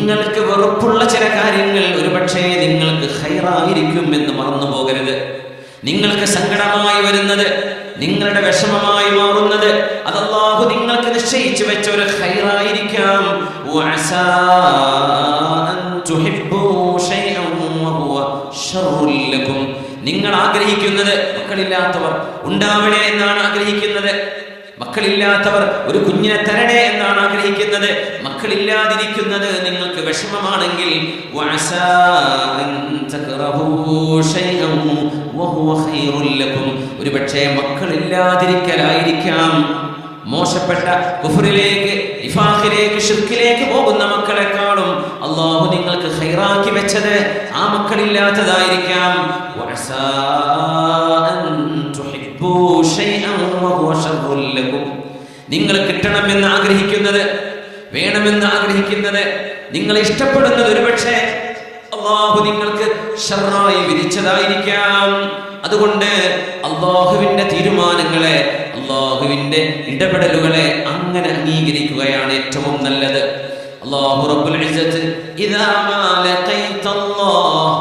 നിങ്ങൾക്ക് വെറുപ്പുള്ള ചില കാര്യങ്ങൾ ഒരുപക്ഷേ നിങ്ങൾക്ക് ഖൈറായിരിക്കും എന്ന് മറന്നു പോകരുത്. നിങ്ങൾക്ക് സങ്കടമായി വരുന്നത്, നിങ്ങളുടെ വിഷമമായി മാറുന്നത്, അത് അല്ലാഹു നിങ്ങൾക്ക് നിശ്ചയിച്ചു വെച്ച ഒരു ഖൈറായിരിക്കാം. വഅസാ അൻ തുഹിബ്ബൂ ശൈഅൻ വഹുവ ശർറുൽ ലക്കും. നിങ്ങൾ ആഗ്രഹിക്കുന്നത് മക്കളില്ലാത്തവർ ഉണ്ടാവണേ എന്നാണ് ആഗ്രഹിക്കുന്നത്. മക്കളില്ലാത്തവർ ഒരു കുഞ്ഞിനെ തരണേ എന്നാണ് ആഗ്രഹിക്കുന്നത്. മക്കളില്ലാതിരിക്കുന്നത് നിങ്ങൾക്ക് വിഷമമാണെങ്കിൽ ഒരുപക്ഷേ മക്കളില്ലാതിരിക്കലായിരിക്കാം മോശപ്പെട്ട കുഫറിലേക്ക്, നിഫാഖിലേക്ക്, ശിർക്കിലേക്ക് പോകുന്ന മക്കളെക്കാളും അല്ലാഹു നിങ്ങൾക്ക് ഖൈറാക്കി വെച്ചത് ആ മക്കളില്ലാത്തതായിരിക്കാം. നിങ്ങൾ കിട്ടണമെന്ന് ആഗ്രഹിക്കുന്നത്, വേണമെന്ന് ആഗ്രഹിക്കുന്നത്, നിങ്ങൾ ഇഷ്ടപ്പെടുന്നത് ഒരുപക്ഷെ അല്ലാഹു നിങ്ങൾക്ക് ശർറായി വിധിച്ചതായിരിക്കാം. അതുകൊണ്ട് അല്ലാഹുവിന്റെ തീരുമാനങ്ങളെ, അല്ലാഹുവിന്റെ ഇടപെടലുകളെ അങ്ങനെ അംഗീകരിക്കുകയാണ് ഏറ്റവും നല്ലത്. അല്ലാഹു റബ്ബുൽ ഇസ്സത്ത് ഇദാ മാ ലഖൈതല്ലാഹ്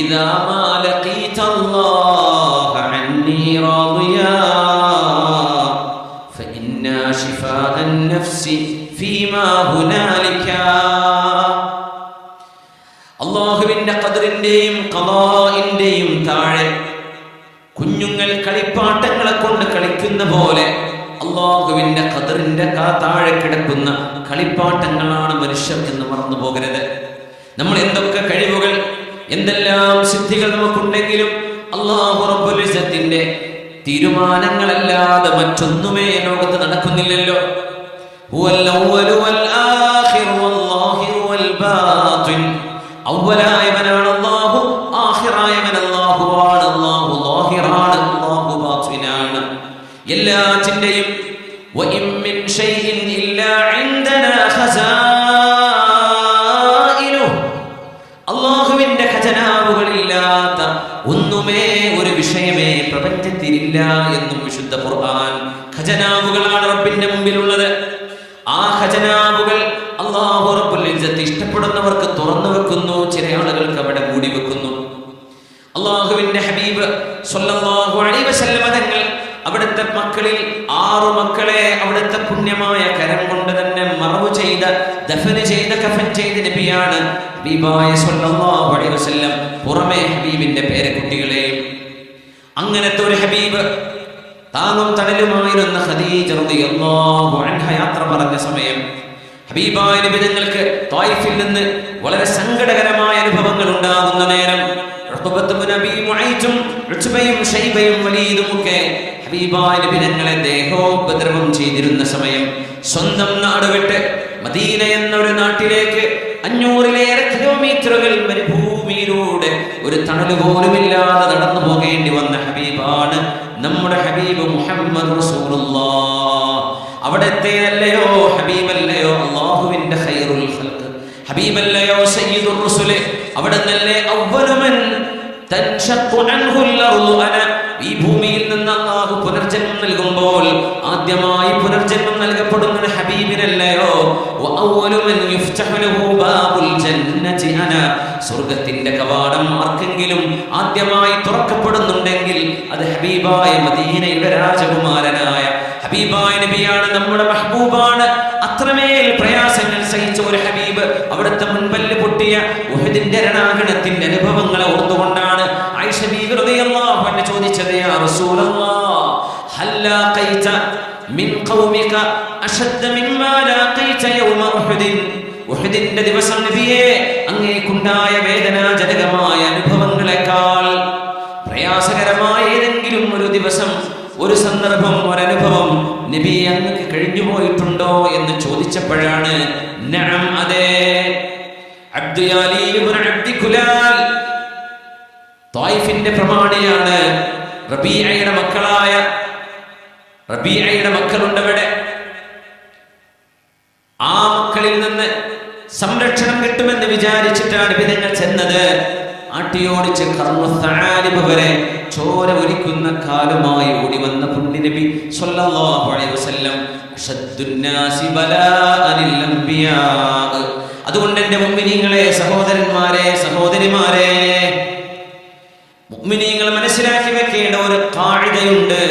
ഇദാ മാ ലഖൈതല്ലാഹ അന്നി റാദിയാ ഫഇന്നാ ശിഫാഅൻ നഫ്സി ഫീമാ ഹുനാലിക. അല്ലാഹുവിന്റെ ഖദറിന്റെയും ഖളാഇന്റെയും താഴെ കുഞ്ഞുങ്ങൾ കളിപ്പാട്ടങ്ങളെ കൊണ്ട് കളിക്കുന്ന പോലെ അല്ലാഹുവിന്റെ ഖദറിന്റെ താഴെ കിടക്കുന്ന കളിപ്പാട്ടങ്ങളാണ് മനുഷ്യർ എന്ന് മറന്നു പോകരുത്. നമ്മൾ എന്തൊക്കെ കഴിവുകൾ, എന്തെല്ലാം സിദ്ധികൾ നമുക്കുണ്ടെങ്കിലും അല്ലാഹു റബ്ബുൽ ഇസ്സത്തിന്റെ തീരുമാനങ്ങളല്ലാതെ മറ്റൊന്നുമേ ലോകത്ത് നടക്കുന്നില്ലല്ലോ. ഹുവൽ അവ്വലു വൽ ആഖിറു വല്ലാഹിറു വൽ ബാത്തിൻ. അവ്വലായവനാണ് അല്ലാഹു, ആഖിറായവൻ അല്ലാഹുവാണ്. അല്ലാഹു ളാഹിറാണ്, അല്ലാഹു ബാത്തിനാണ്. എല്ലാറ്റിന്റെയും വഇൻ മിൻ ശൈഇൻ ഇല്ലാ ഇൻദനാ ഖസാഇനുഹു. അല്ലാഹുവിന്റെ ഖജനാവുകളില്ലാത്ത ഒന്നുമേ, ഒരു വിഷയമേ പ്രപഞ്ചത്തിലില്ല എന്നും വിശുദ്ധ ഖുർആൻ. ഖജനാവുകളാണ് റബ്ബിന്റെ മുമ്പിലുള്ളത്. ആ ഖജനാവുകൾ അല്ലാഹു റബ്ബുൽ ഇസ്സത്ത് ഇഷ്ടപ്പെടുന്നവർക്ക് തുറന്നു വെക്കുന്നു, ചില ആളുകൾക്ക് അവിടെ മൂടി വെക്കുന്നു. അല്ലാഹുവിന്റെ ഹബീബ് സ്വല്ലല്ലാഹു അലൈഹി വസല്ലം തങ്ങൾ അവിടുത്തെ മക്കളിൽ 6 മക്കളെ അവിടുത്തെ പുണ്യമായ കരം കൊണ്ട് തന്നെ മറവ് ചെയ്ത, ദഫന് ചെയ്ത, കഫൻ ചെയ്ത നബിയാണ് ഹബീബായ സ്വല്ലല്ലാഹു അലൈഹി വസല്ലം. പുറമെ ഹബീബിന്റെ പേരക്കുട്ടികളെയും. അങ്ങനത്തെ ഒരു ഹബീബ് താങ്ങും തണലുമായിരുന്ന ഖദീജ റളിയല്ലാഹു അൻഹ യാത്ര പറഞ്ഞ സമയം ഹബീബായ നബി തങ്ങൾക്ക് ത്വായിഫിൽ നിന്ന് വളരെ സങ്കടകരമായ അനുഭവങ്ങൾ ഉണ്ടാകുന്ന നേരം ഹബീബായ നബി തങ്ങളെ ദേഹോപദ്രവം ചെയ്തിരുന്ന സമയം സ്വന്തം നാട് വിട്ട് മദീന എന്ന ഒരു നാട്ടിലേക്ക് 500-ലേറെ കിലോമീറ്ററുകൾ മരുഭൂമിയിലൂടെ ഒരു തണല് പോലുമില്ലാതെ നടന്നു പോകേണ്ടി വന്ന ഹബീബാണ് നമ്മുടെ ഹബീബ് മുഹമ്മദ് റസൂലുള്ളാഹ്. അവിടത്തെ അല്ലയോ ഹബീബല്ലയോ അല്ലാഹുവിന്റെ ഖൈറുൽ ഖൽഖ്, ഹബീബല്ലയോ സയ്യിദുർ റസൂൽ. അവിടുന്നല്ലേ അവ്വലു മൻ തൻഷഖു അൻഹുൽ അർളു അന. ഈ ഭൂമിയിൽ നിന്ന് അല്ലാഹു പുനർജന്മം നൽകുമ്പോൾ ആദ്യമായി പുനർജന്മം നൽകപ്പെടുന്ന ഹബീബിനല്ലയോ വഅവ്വലു മൻ യുഫ്തഹു ലഹു ബാബുൽ ജന്നതി അന. സ്വർഗ്ഗത്തിന്റെ കവാടം ആർക്കെങ്കിലും ആദ്യമായി തുറക്കപ്പെടുന്നുണ്ടെങ്കിൽ അത് ഹബീബായ മദീനയുടെ രാജകുമാരനായ ഹബീബായ നബിയാണ്, നമ്മുടെ മഹ്ബൂബാണ്. അത്രമേൽ പ്രയാസങ്ങൾ സഹിച്ച ഒരു ഹബീബ് അവിടുത്തെ മുൻപല്ല് പൊട്ടിയ ഉഹദിന്റെ രണാങ്കണത്തിന്റെ അനുഭവങ്ങളെ ഓർത്തുകൊണ്ടാണ് ആയിഷ ബീവി റളിയല്ലാഹു അൻഹ ചോദിച്ചത്, യാ റസൂലല്ലാഹ് ഹൽ ലാഖൈത മിൻ ഖൗമിക അശദ്ദ മിമ്മാ ലാഖൈത യൗമ ഉഹദിൻ. ഉഹദിന്റെ ദിവസം നബിയേ, അങ്ങേക്കുണ്ടായ വേദനാജനകമായ അനുഭവങ്ങളെക്കാൾ പ്രയാസകരമായ ഏതെങ്കിലും ഒരു ദിവസം, ഒരു സന്ദർഭം, ഒരനുഭവം നബി അങ്ങക്ക് കഴിഞ്ഞു പോയിട്ടുണ്ടോ എന്ന് ചോദിച്ചപ്പോഴാണ് നഅം, അതെ. അബ്ദുയാലീൽ ഇബ്നു അബ്ദി കുലാൽ ത്വായിഫിന്റെ പ്രമാണിയാണ്. റബീഅയുടെ മക്കളായ റബീഅയുടെ മക്കളുണ്ടവിടെ. ആ മക്കളിൽ നിന്ന് സംരക്ഷണം കിട്ടുമെന്ന് വിചാരിച്ചിട്ടാണ് വിധങ്ങൾ ചെന്നത്. ആട്ടിയോടിച്ച് ഖർനുസ്സാലിബ് വരെ ചോര ഒലിക്കുന്ന കാലുമായി ഓടി വന്ന പുണ്യനബി സ്വല്ലല്ലാഹു അലൈഹി വസല്ലം അശദ്ദുന്നാസി ബലാഅനിൽ അംബിയാ. അതുകൊണ്ട് എൻ്റെ മുഅ്മിനീങ്ങളെ, സഹോദരന്മാരെ, സഹോദരിമാരെ, മുഅ്മിനീങ്ങൾ മനസ്സിലാക്കി വെക്കേണ്ട ഒരു ഖാഇദയുണ്ട്.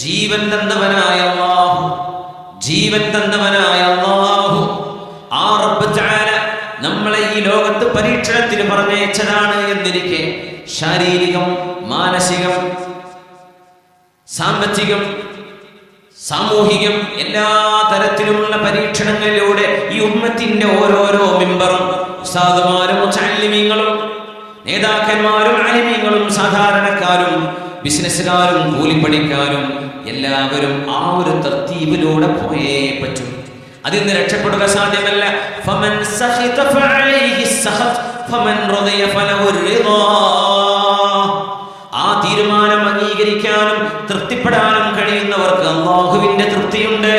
ജീവൻ തന്നവനായ അല്ലാഹു, ജീവൻ തന്നവനായ അല്ലാഹു, ആ റബ്ബ് തആല നമ്മളെ ഈ ലോകത്ത് പരീക്ഷണത്തിന് പറഞ്ഞയച്ചതാണ് എന്നിരിക്കെ ശാരീരികം, മാനസികം, സാമ്പത്തികം, സാമൂഹികം എല്ലാ തരത്തിലുമുള്ള പരീക്ഷണങ്ങളിലൂടെ ഈ ഉമ്മത്തിന്റെ ഓരോരോ മെമ്പറും ഉസ്താദുമാരും മുതഅല്ലിമീങ്ങളും നേതാക്കന്മാരും ആലിമീങ്ങളും സാധാരണക്കാരും ബിസിനസ്സുകാരും കൂലിപ്പണിക്കാരും എല്ലാവരും ആ ഒരു തർത്തീബിലൂടെ പോയേ പറ്റും. അതിൽ നിന്ന് രക്ഷപ്പെടുക സാധ്യമല്ല. ഫമൻ സഖിത ഫഅലൈഹി സഖത് ഫമൻ റദിയ ഫലഹു റിദാ. ആ തീരുമാനം അംഗീകരിക്കാനും തൃപ്തിപ്പെടാനും കഴിയുന്നവർക്ക് അല്ലാഹുവിന്റെ തൃപ്തിയുണ്ട്.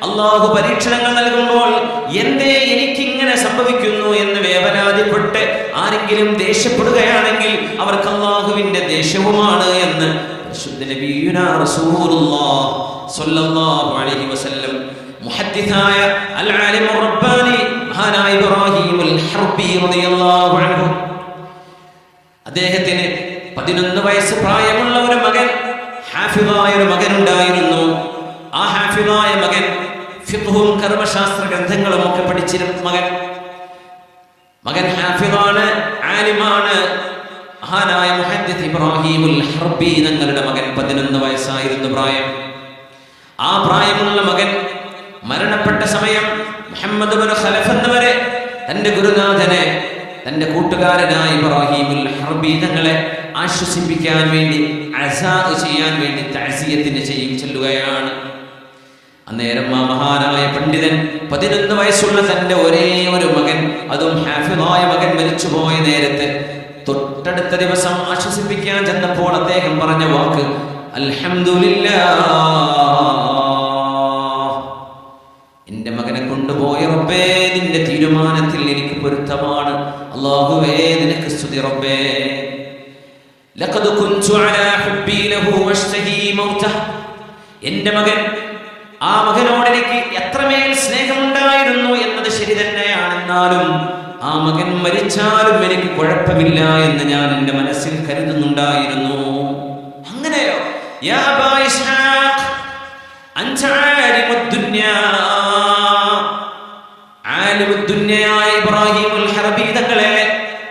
അല്ലാഹു പരീക്ഷണങ്ങൾ നൽകുമ്പോൾ എന്തേ എനിക്കിങ്ങനെ സംഭവിക്കുന്നു എന്ന് വേവലാതിപ്പെട്ട് ആരെങ്കിലും ദേഷ്യപ്പെടുകയാണെങ്കിൽ അവർക്ക് അല്ലാഹുവിന്റെ ദേഷ്യവുമാണ് എന്ന് പരിശുദ്ധ നബിയുനാ റസൂലുള്ളാഹി സ്വല്ലല്ലാഹു അലൈഹി വസല്ലം മുഹദ്ദിസായ അൽ ആലിം റബ്ബാനി മഹാനായ ഇബ്രാഹിമുൽ ഹർബി റളിയല്ലാഹു അൻഹു, അദ്ദേഹത്തിന് 11 വയസ്സ് പ്രായമുള്ള ഒരു മകൻ, ഹാഫിളായ ഒരു മകൻ ഉണ്ടായിരുന്നു. ആ ഹാഫിളായ മകൻ ഫിഖ്ഹും കർമ്മശാസ്ത്ര ഗ്രന്ഥങ്ങളും ഒക്കെ പഠിച്ചിരുന്ന മകൻ ഹാഫിളാണ്, ആലിമാണ്. മഹാനായ മുഹദ്ദിസ് ഇബ്രാഹിമുൽ ഹർബി തങ്ങളുടെ മകൻ 11 വയസ്സായിരുന്നു പ്രായം. ആ പ്രായമുള്ള മകൻ മരണപ്പെട്ട സമയം മുഹമ്മദ് ഇബ്നു ഖലഫ് എന്നവരെ തന്റെ ഗുരുനാഥനെ, തന്റെ കൂട്ടുകാരനായ ഇബ്രാഹിമുൽ ഹർബി തങ്ങളെ ആശ്വസിപ്പിക്കാൻ വേണ്ടി, അസാ ചെയ്യാൻ വേണ്ടി തഅസിയത്തിന് ചെല്ലുകയാണ്. അന്നേരം ആ മഹാനായ പണ്ഡിതൻ 11 വയസ്സുള്ള തന്റെ ഒരേ ഒരു മകൻ, അതും ഹാഫിളായ മകൻ മരിച്ചുപോയ നേരത്ത് തൊട്ടടുത്ത ദിവസം ആശ്വസിപ്പിക്കാൻ ചെന്നപ്പോൾ അദ്ദേഹം പറഞ്ഞ വാക്ക് അൽഹംദുലില്ലാഹ്, എന്റെ മകനെ കൊണ്ടുപോയ റബ്ബേ നിന്റെ തീരുമാനത്തിൽ എനിക്ക് പൊരുത്തമാണ്. അല്ലാഹുവേ നിനക്ക് സ്തുതി റബ്ബേ. ലഖദ് കുൻതു അലാ ഹുബ്ബി ലഹു വഷ്തഹി മൗതഹ്. എന്റെ മകൻ, ആ മകനോട് എനിക്ക് എത്രമേൽ സ്നേഹമുണ്ടായിരുന്നു എന്നത് ശരി തന്നെയാണെന്നാലും ആ മകൻ മരിച്ചാലും എനിക്ക് കുഴപ്പമില്ല എന്ന് ഞാൻ എന്റെ മനസ്സിൽ കരുതുന്നുണ്ടായിരുന്നു. അങ്ങനെയോ യാ അബാ ഇസ്ഹാഖ് അൻത ആലിമുദ് ദുനിയാ, ആലിമുദ് ദുനിയായ ഇബ്രാഹിമുൽ ഹർബി തങ്ങളെ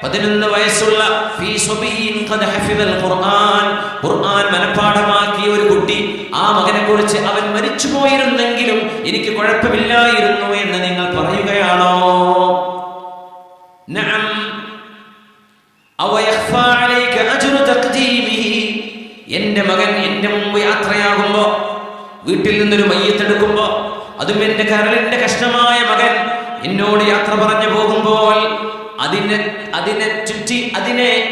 11 വയസ്സുള്ള ഫീ സബീൻ ഖദ് ഹഫിദൽ ഖുർആൻ, ഖുർആൻ മനപാഠമാക്കിയ ഒരു കുട്ടി, ആ മകനെ കുറിച്ച് അവൻ മരിച്ചു പോയിരുന്നെങ്കിലും എനിക്ക് കുഴപ്പമില്ലായിരുന്നു എന്ന് നിങ്ങൾ പറയുകയാണോ? നഅം അവ യഖ്ഫാ അലൈക അജ്റു തഖ്ദീമിഹി. എന്റെ മകൻ എന്റെ മുമ്പ് യാത്രയാകുമ്പോ, വീട്ടിൽ നിന്നൊരു മയ്യത്തെടുക്കുമ്പോ, അതും എന്റെ കരളിന്റെ കഷ്ണമായ മകൻ എന്നോട് യാത്ര പറഞ്ഞു പോകുമ്പോൾ അതിനെ ചുറ്റി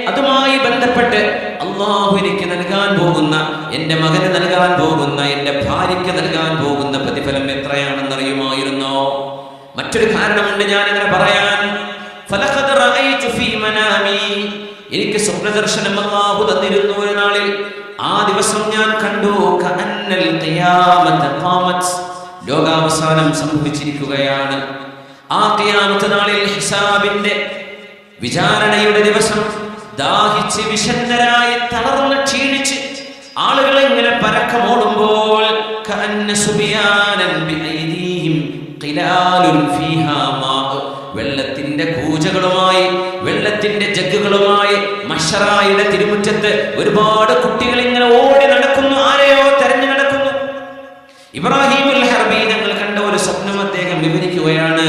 അതുമായി ബന്ധപ്പെട്ട് അല്ലാഹു എനിക്ക് നൽകാൻ പോകുന്ന, എന്റെ മകന് നൽകാൻ പോകുന്ന, എന്റെ ഭാര്യയ്ക്ക് നൽകാൻ പോകുന്ന പ്രതിഫലം എത്രയാണെന്നറിയുമായിരുന്നോ? മറ്റൊരു കാരണമുണ്ട് ഞാൻ ഇങ്ങനെ പറയാൻ. ഫലഖദ് റഅയ്തു ഫീ മനാമി, എനിക്ക് സ്വപ്നദർശനം അല്ലാഹു തന്നിരുന്നു ഒരു നാളിൽ. ആ ദിവസം ഞാൻ കണ്ടു കഅന്നൽ ഖിയാമത ഖാമത്, ലോകാവസാനം സംഭവിച്ചിരിക്കുകയാണ്. ആ ഖിയാമത്ത് നാളിൽ ഹിസാബിന്റെ വിചാരണയുടെ ദിവസം ദാഹിച്ച് വിശന്നരായി തളർന്ന് ക്ഷീണിച്ച് ആളുകൾ ഇങ്ങനെ പരക്കമോടുമ്പോൾ കഅന്ന സുബിയാനൻ ബിഐദീഹിം ഖിലാലുൻ ഫീഹാ മാ, വെള്ളത്തിന്റെ കൂജകളുമായി, വെള്ളത്തിന്റെ ജഗ്ഗുകളുമായി മഹ്ശറായുടെ തിരുമുറ്റത്ത് ഒരുപാട് കുട്ടികൾ ഇങ്ങനെ ഓടി നടക്കുന്നു, ആരെയോ തെരഞ്ഞു നടക്കുന്നു. ഇബ്രാഹിമുൽ ഹർബി തങ്ങൾ കണ്ട ഒരു സ്വപ്നം അദ്ദേഹം വിവരിക്കുകയാണ്.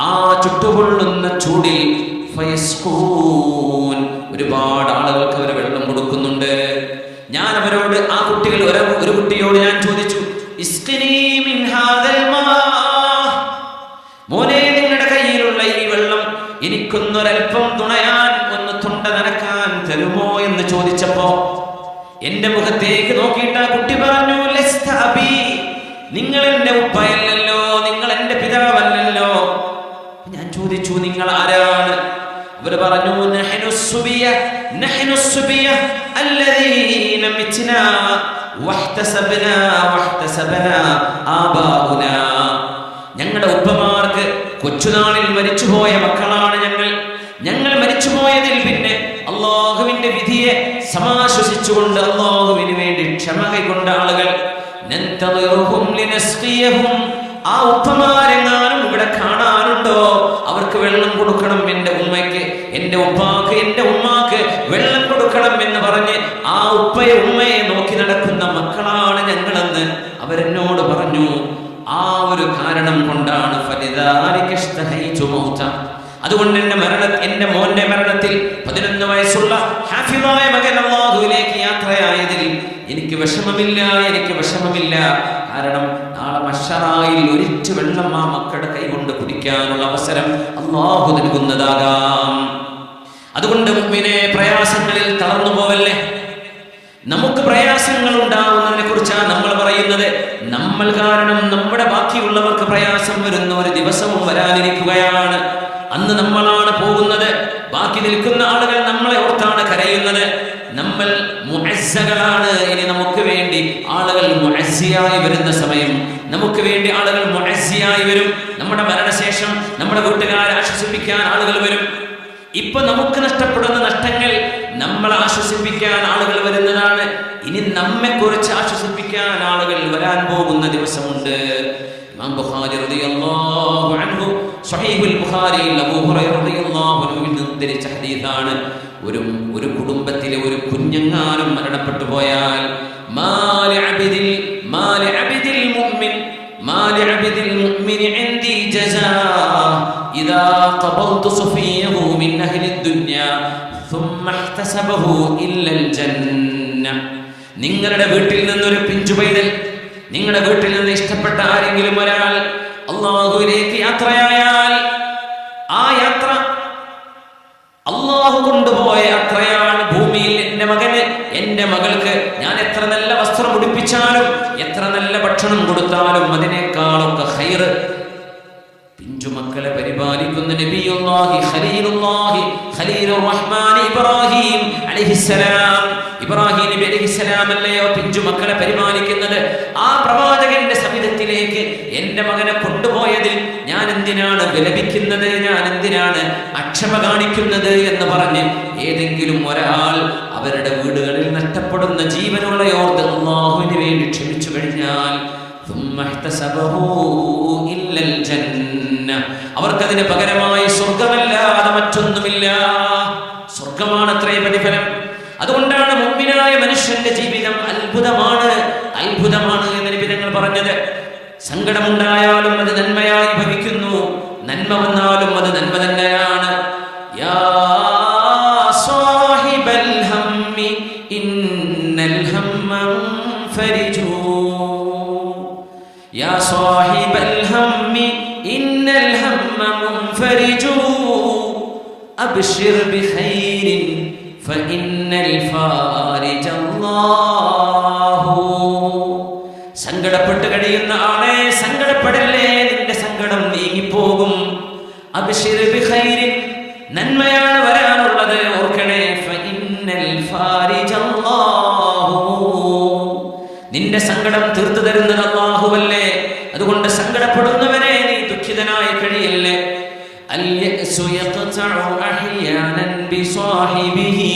ആ ചുട്ടുപൊള്ളുന്ന ചൂടിൽ ഒരുപാട് ആളുകൾക്ക് അവർ വെള്ളം കൊടുക്കുന്നുണ്ട്. ഞാൻ അവരോട്, ആ കുട്ടികൾ, ഒരു കുട്ടിയോട് ഞാൻ ചോദിച്ചു, മോനെ നിങ്ങളുടെ കയ്യിലുള്ള ഈ വെള്ളം എനിക്കൊന്നൊരൽപ്പം തുണയാൻ, ഒന്ന് തൊണ്ട നനക്കാൻ തരുമോ എന്ന് ചോദിച്ചപ്പോ എന്റെ മുഖത്തേക്ക് നോക്കിയിട്ട് ആ കുട്ടി പറഞ്ഞു, നിങ്ങൾ എന്റെ ഉപ്പയല്ലല്ലോ, നിങ്ങൾ എന്റെ പിതാവല്ലല്ലോ. ഞാൻ ചോദിച്ചു, നിങ്ങൾ ആരാണ്? അവർ പറഞ്ഞു, നഹ്നു സുബിയ അല്ലദീന മിത്നാ വഹ്തസബ്നാ ആബാഉനാ. ഞങ്ങളുടെ ഉപ്പമാർക്ക് കൊച്ചുനാളിൽ മരിച്ചുപോയ മക്കളാണ് ഞങ്ങൾ മരിച്ചുപോയതിൽ പിന്നെ അള്ളാഹുവിന്റെ വിധിയെ സമാശ്വസിച്ചുകൊണ്ട് അള്ളാഹുവിന് വേണ്ടി ക്ഷമ കൈക്കൊണ്ട ആളുകൾ. ആ ഉപ്പമാരെങ്ങാനും ഇവിടെ കാണാനുണ്ടോ? അവർക്ക് വെള്ളം കൊടുക്കണം, എന്റെ ഉമ്മയ്ക്ക്, എന്റെ ഉപ്പാക്ക്, എന്റെ ഉമ്മാക്ക് വെള്ളം കൊടുക്കണം എന്ന് പറഞ്ഞ് ആ ഉപ്പയെ ഉമ്മയെ നോക്കി നടക്കുന്ന മക്കളാണ് ഞങ്ങളെന്ന് അവരെന്നോട് പറഞ്ഞു. ആ ഒരു കാരണം കൊണ്ടാണ് അതുകൊണ്ട് എന്റെ മോന്റെ മരണത്തിൽ 11 വയസ്സുള്ള ഹാഫിളായ മകൻ അല്ലാഹുവിലേക്ക് യാത്രയായതിൽ എനിക്ക് വിഷമമില്ല. കാരണം നാളെ മഹ്ശറായിൽ ഒരിറ്റു വെള്ളം ആ മക്കളുടെ കൈകൊണ്ട് കുടിക്കാനുള്ള അവസരം അല്ലാഹു നൽകുന്നതാകാം. അതുകൊണ്ട് മുഅ്മിനേ, പ്രയാസങ്ങളിൽ തളർന്നു പോവല്ലേ. നമുക്ക് പ്രയാസങ്ങൾ ഉണ്ടാവുന്നതിനെ കുറിച്ചാണ് നമ്മൾ പറയുന്നത്. നമ്മൾ കാരണം നമ്മുടെ ബാക്കിയുള്ളവർക്ക് പ്രയാസം വരുന്ന ഒരു ദിവസവും വരാനിരിക്കുകയാണ്. അന്ന് നമ്മളാണ് പോകുന്നത്. ബാക്കി നിൽക്കുന്ന ആളുകൾ നമ്മളെ ഓർത്താണ് കരയുന്നത്. നമ്മൾ മുഅസ്സകളാണ്. ഇനി നമുക്ക് വേണ്ടി ആളുകൾ മുഅസ്സിയായി വരുന്ന സമയം, നമുക്ക് വേണ്ടി ആളുകൾ മുഅസ്സിയായി വരും. നമ്മുടെ മരണശേഷം നമ്മുടെ വീട്ടുകാരെ ആശ്വസിപ്പിക്കാൻ ആളുകൾ വരും. ഇപ്പൊ നമുക്ക് നഷ്ടപ്പെടുന്ന നഷ്ടങ്ങൾ നമ്മളെ ആശ്വസിപ്പിക്കാൻ ആളുകൾ വരുന്നതാണ്. ഇനി നമ്മെ കുറിച്ച് ആശ്വസിപ്പിക്കാൻ ആളുകൾ വരാൻ പോകുന്ന ദിവസമുണ്ട്. ഇമാം ബുഖാരി റളിയല്ലാഹു അൻഹു സ്വഹീഹുൽ ബുഖാരിയിൽ അബൂ ഹുറൈറ റളിയല്ലാഹു അൻഹു ഉദ്ധരിച്ച ഹദീസാണ്. ഒരു കുടുംബത്തിലെ ഒരു കുഞ്ഞെങ്ങാനും മരണപ്പെട്ടു പോയാൽ മാലി അബ്ദിൽ മുഅ്മിൻ ഇൻദി ജസാ ഇദാ ഖബൽതു സഫിയഹു മിൻ അഹ്ലി ദുനിയ ثم احتسبه إلا الجنة. നിങ്ങളുടെ വീട്ടിൽ നിന്നൊരു പിഞ്ചു പൈതൽ, നിങ്ങളുടെ വീട്ടിൽ നിന്ന് ഇഷ്ടപ്പെട്ട ആരെങ്കിലും ഒരാൾ അല്ലാഹുവിലേക്ക് യാത്രയായാൽ, ആ യാത്ര അല്ലാഹു കൊണ്ടുപോയ യാത്രയാണ്. ഭൂമിയിൽ എന്റെ മകന്, എന്റെ മകൾക്ക് ഞാൻ എത്ര നല്ല വസ്ത്രം ഉടുപ്പിച്ചാലും, എത്ര നല്ല ഭക്ഷണം കൊടുത്താലും അതിനേക്കാളൊക്കെ ഖൈർ പിഞ്ചുമക്കളെ പരിപാലിക്കുന്ന നബിയുല്ലാഹി ഖലീലുർ റഹ്മാൻ ഇബ്രാഹിം അലൈഹിസ്സലാം. ഇബ്രാഹിം നബി അലൈഹിസ്സലാം അല്ലയോ പിഞ്ചുമക്കളെ പരിപാലിക്കുന്നത്? ആ പ്രവാചകന്റെ സവിധത്തിലേക്ക് എന്റെ മകനെ കൊണ്ടുപോയതിൽ ഞാൻ എന്തിനാണ് വിലപിക്കുന്നത്, ഞാൻ എന്തിനാണ് അക്ഷമ കാണിക്കുന്നത് എന്ന് പറഞ്ഞ് ഏതെങ്കിലും ഒരാൾ അവരുടെ വീടുകളിൽ നഷ്ടപ്പെടുന്ന ജീവനുകളെയോർത്ത് അല്ലാഹുവിന് വേണ്ടി ക്ഷമിച്ചു കഴിഞ്ഞാൽ അവർക്കതിന് പകരമായി സ്വർഗമല്ലാതെ മറ്റൊന്നുമില്ല. സ്വർഗമാണത്രേ പ്രതിഫലം. അതുകൊണ്ടാണ് മുഅ്മിനായ മനുഷ്യന്റെ ജീവിതം അത്ഭുതമാണ് എന്ന് നബി തങ്ങൾ പറഞ്ഞത്. സങ്കടമുണ്ടായാലും അത് നന്മയായി ഭവിക്കുന്നു, നന്മ വന്നാലും അത് നന്മ തന്നെയാണ്. യാ സാഹിബൽ ഹമ്മി ഇന്നൽ ഹമ്മ ഫരിജു. يا صاحب الهم إن الهم منفرج أبشر بخير فإن الفارج الله. സങ്കടപ്പെട്ട് കഴിയുന്ന ആളെ, സങ്കടപ്പെടല്ലേ, നിന്റെ സങ്കടം നീങ്ങിപ്പോകും. അബ്ശിർ ബിഖൈർ, നന്മയാണ് വരാനുള്ളത്, ഓർക്കണേ. ഫഇന്നൽ ഫാരിജ അല്ലാഹു, നിന്റെ സങ്കടം തീർത്തു തരുന്നത് അല്ലാഹുവല്ലേ. അതുകൊണ്ട് സങ്കടപ്പെടുന്നവനെ നീ ദുഃഖിതനായി കഴിയല്ലേ. അൽ യഅ്സു യഖ്തഉ അഹ്യാനൻ ബിസാഹിബിഹി,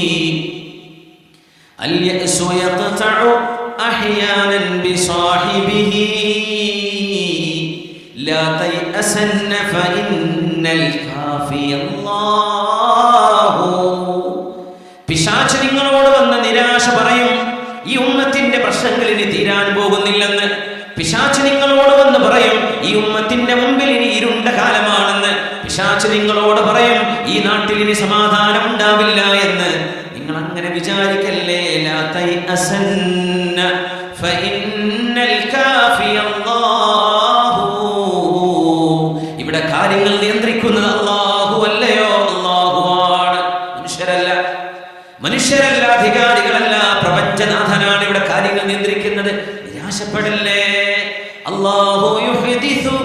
അൽ യഅ്സു യഖ്തഉ അഹ്യാനൻ ബിസാഹിബിഹി ലാ തയഅസന്ന ഫഇന്നൽ കാഫി അല്ലാഹു. പിശാച് നിങ്ങളോട് വന്ന് നിരാശ പറയും, ഈ ഉമ്മത്തിന്റെ പ്രശ്നങ്ങൾ ഇനി തീരാൻ പോകുന്നില്ലെന്ന്. പിശാച് നിങ്ങളോട് വന്ന് പറയും, ഈ ഉമ്മത്തിന്റെ മുമ്പിൽ ഇനി ഇരുണ്ട കാലമാണെന്ന്. പിശാച് നിങ്ങളോട് പറയും, ഈ നാട്ടിൽ ഇനി സമാധാനം ഉണ്ടാവില്ല എന്ന്. നിങ്ങൾ അങ്ങനെ വിചാരിക്കല്ലേ. ലാ തയഅസന്ന ഫഇന്നൽ കാഫി അല്ലാഹു. ഇവിടെ കാര്യങ്ങൾ നിയന്ത്രിക്കുന്നത് അല്ലാഹു അല്ലയോ? അല്ലാഹുവാണ്, മനുഷ്യരല്ല, അധികാരികളല്ല. പ്രപഞ്ചനാഥനാണ് ഇവിടെ കാര്യങ്ങൾ നിയന്ത്രിക്കുന്നത്. നിരാശപ്പെടല്ലേ. അല്ലാഹു യുഹദിസു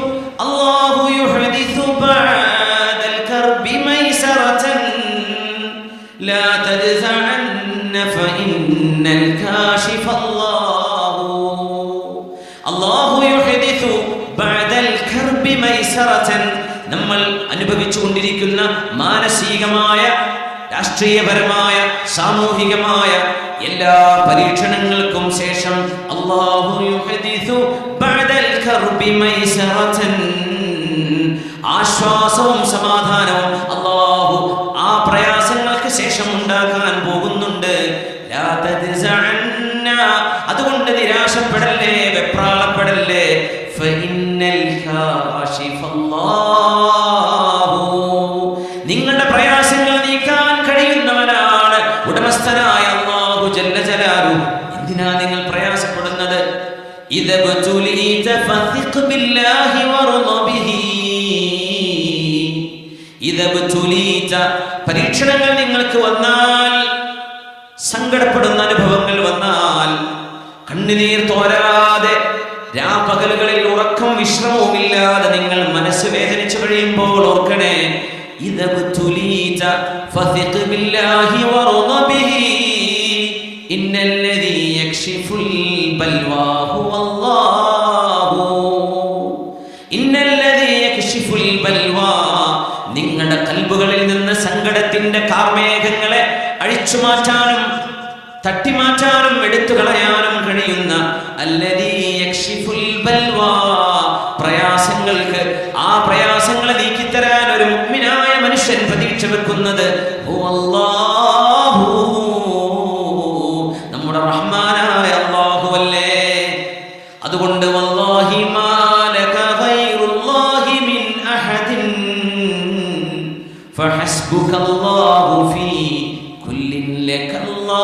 ബഅദൽ കർബി മൈസറതൻ ലാ മൈസറതൻ, നമ്മൾ അനുഭവിച്ചുകൊണ്ടിരിക്കുന്ന മാനസികമായ, രാഷ്ട്രീയപരമായ, സാമൂഹികമായ എല്ലാ പരീക്ഷണങ്ങൾക്കും ശേഷം അല്ലാഹു യുഹദിസു ബഅദൽ കർബി മൈസറതൻ, ആശ്വാസവും സമാധാനവും അല്ലാഹു ആ പ്രയാസങ്ങൾക്ക് ശേഷം ഉണ്ടാക്കാൻ പോകുന്നുണ്ട്. ലാ തദ്സഅന്ന, അതുകൊണ്ട് നിരാശപ്പെടല്ലേ, വെപ്രാളപ്പെടല്ലേ. ഫഇന്നൽ കാശിഫല്ലാഹു, നിങ്ങളുടെ പ്രയാസങ്ങൾ നീക്കാൻ കഴിയുന്നവനാണ് ഉടമസ്ഥനായ അല്ലാഹു ജല്ല ജലാലുഹു. എന്തിനാ നിങ്ങൾ പ്രയാസപ്പെടുന്നത്? ഇദബ്തുലീത ഫസിഖ് ബില്ലാഹി വറദ ബിഹി, ഇദബ്തുലീത, പരീക്ഷണങ്ങൾ നിങ്ങൾക്ക് വന്നാൽ, സങ്കടപ്പെടുന്ന അനുഭവങ്ങൾ വന്നാൽ, കണ്ണുനീർ തോരാതെ രാപകലുകളിൽ ഉറക്കം വിശ്രമവുമില്ലാതെ നിങ്ങൾ മനസ്സ് വേദനിച്ചു കഴിയുമ്പോൾ ഓർക്കണേ, ഇദബ്തുലീത ഫസിഖ് ബില്ലാഹി വറദ ബിഹി ഇന്നല്ലദീ യക്ഷിഫുൽ ബൽവാ ഹുവല്ലാഹു, ഇന്നല്ലദീ യക്ഷിഫുൽ ബൽവാ, നിങ്ങളുടെ കൽബുകളിൽ നിന്ന് സങ്കടത്തിന്റെ കാർമേഘങ്ങളെ അഴിച്ചു മാറ്റാനും തട്ടിമാറ്റാനും എടുത്തു കളയാനും കഴിയുന്ന അല്ലദീ യക്ഷിഫുൽ ബൽവാ, പ്രയാസങ്ങൾക്ക്, ആ പ്രയാസങ്ങളെ നീക്കിത്തരാൻ ഒരു മുഅ്മിനായ മനുഷ്യൻ പ്രതീക്ഷ വെക്കുന്നത് ഹുവല്ലാഹു, നമ്മുടെ റഹ്മാനായ അല്ലാഹു അല്ലേ. അതുകൊണ്ട് വല്ലാഹി മാ ലക ഗൈറുല്ലാഹി മിൻ അഹദിൻ ഫഹസ്ബുകല്ലാഹു ഫീ കുല്ലിൻ ലകല്ലാഹു,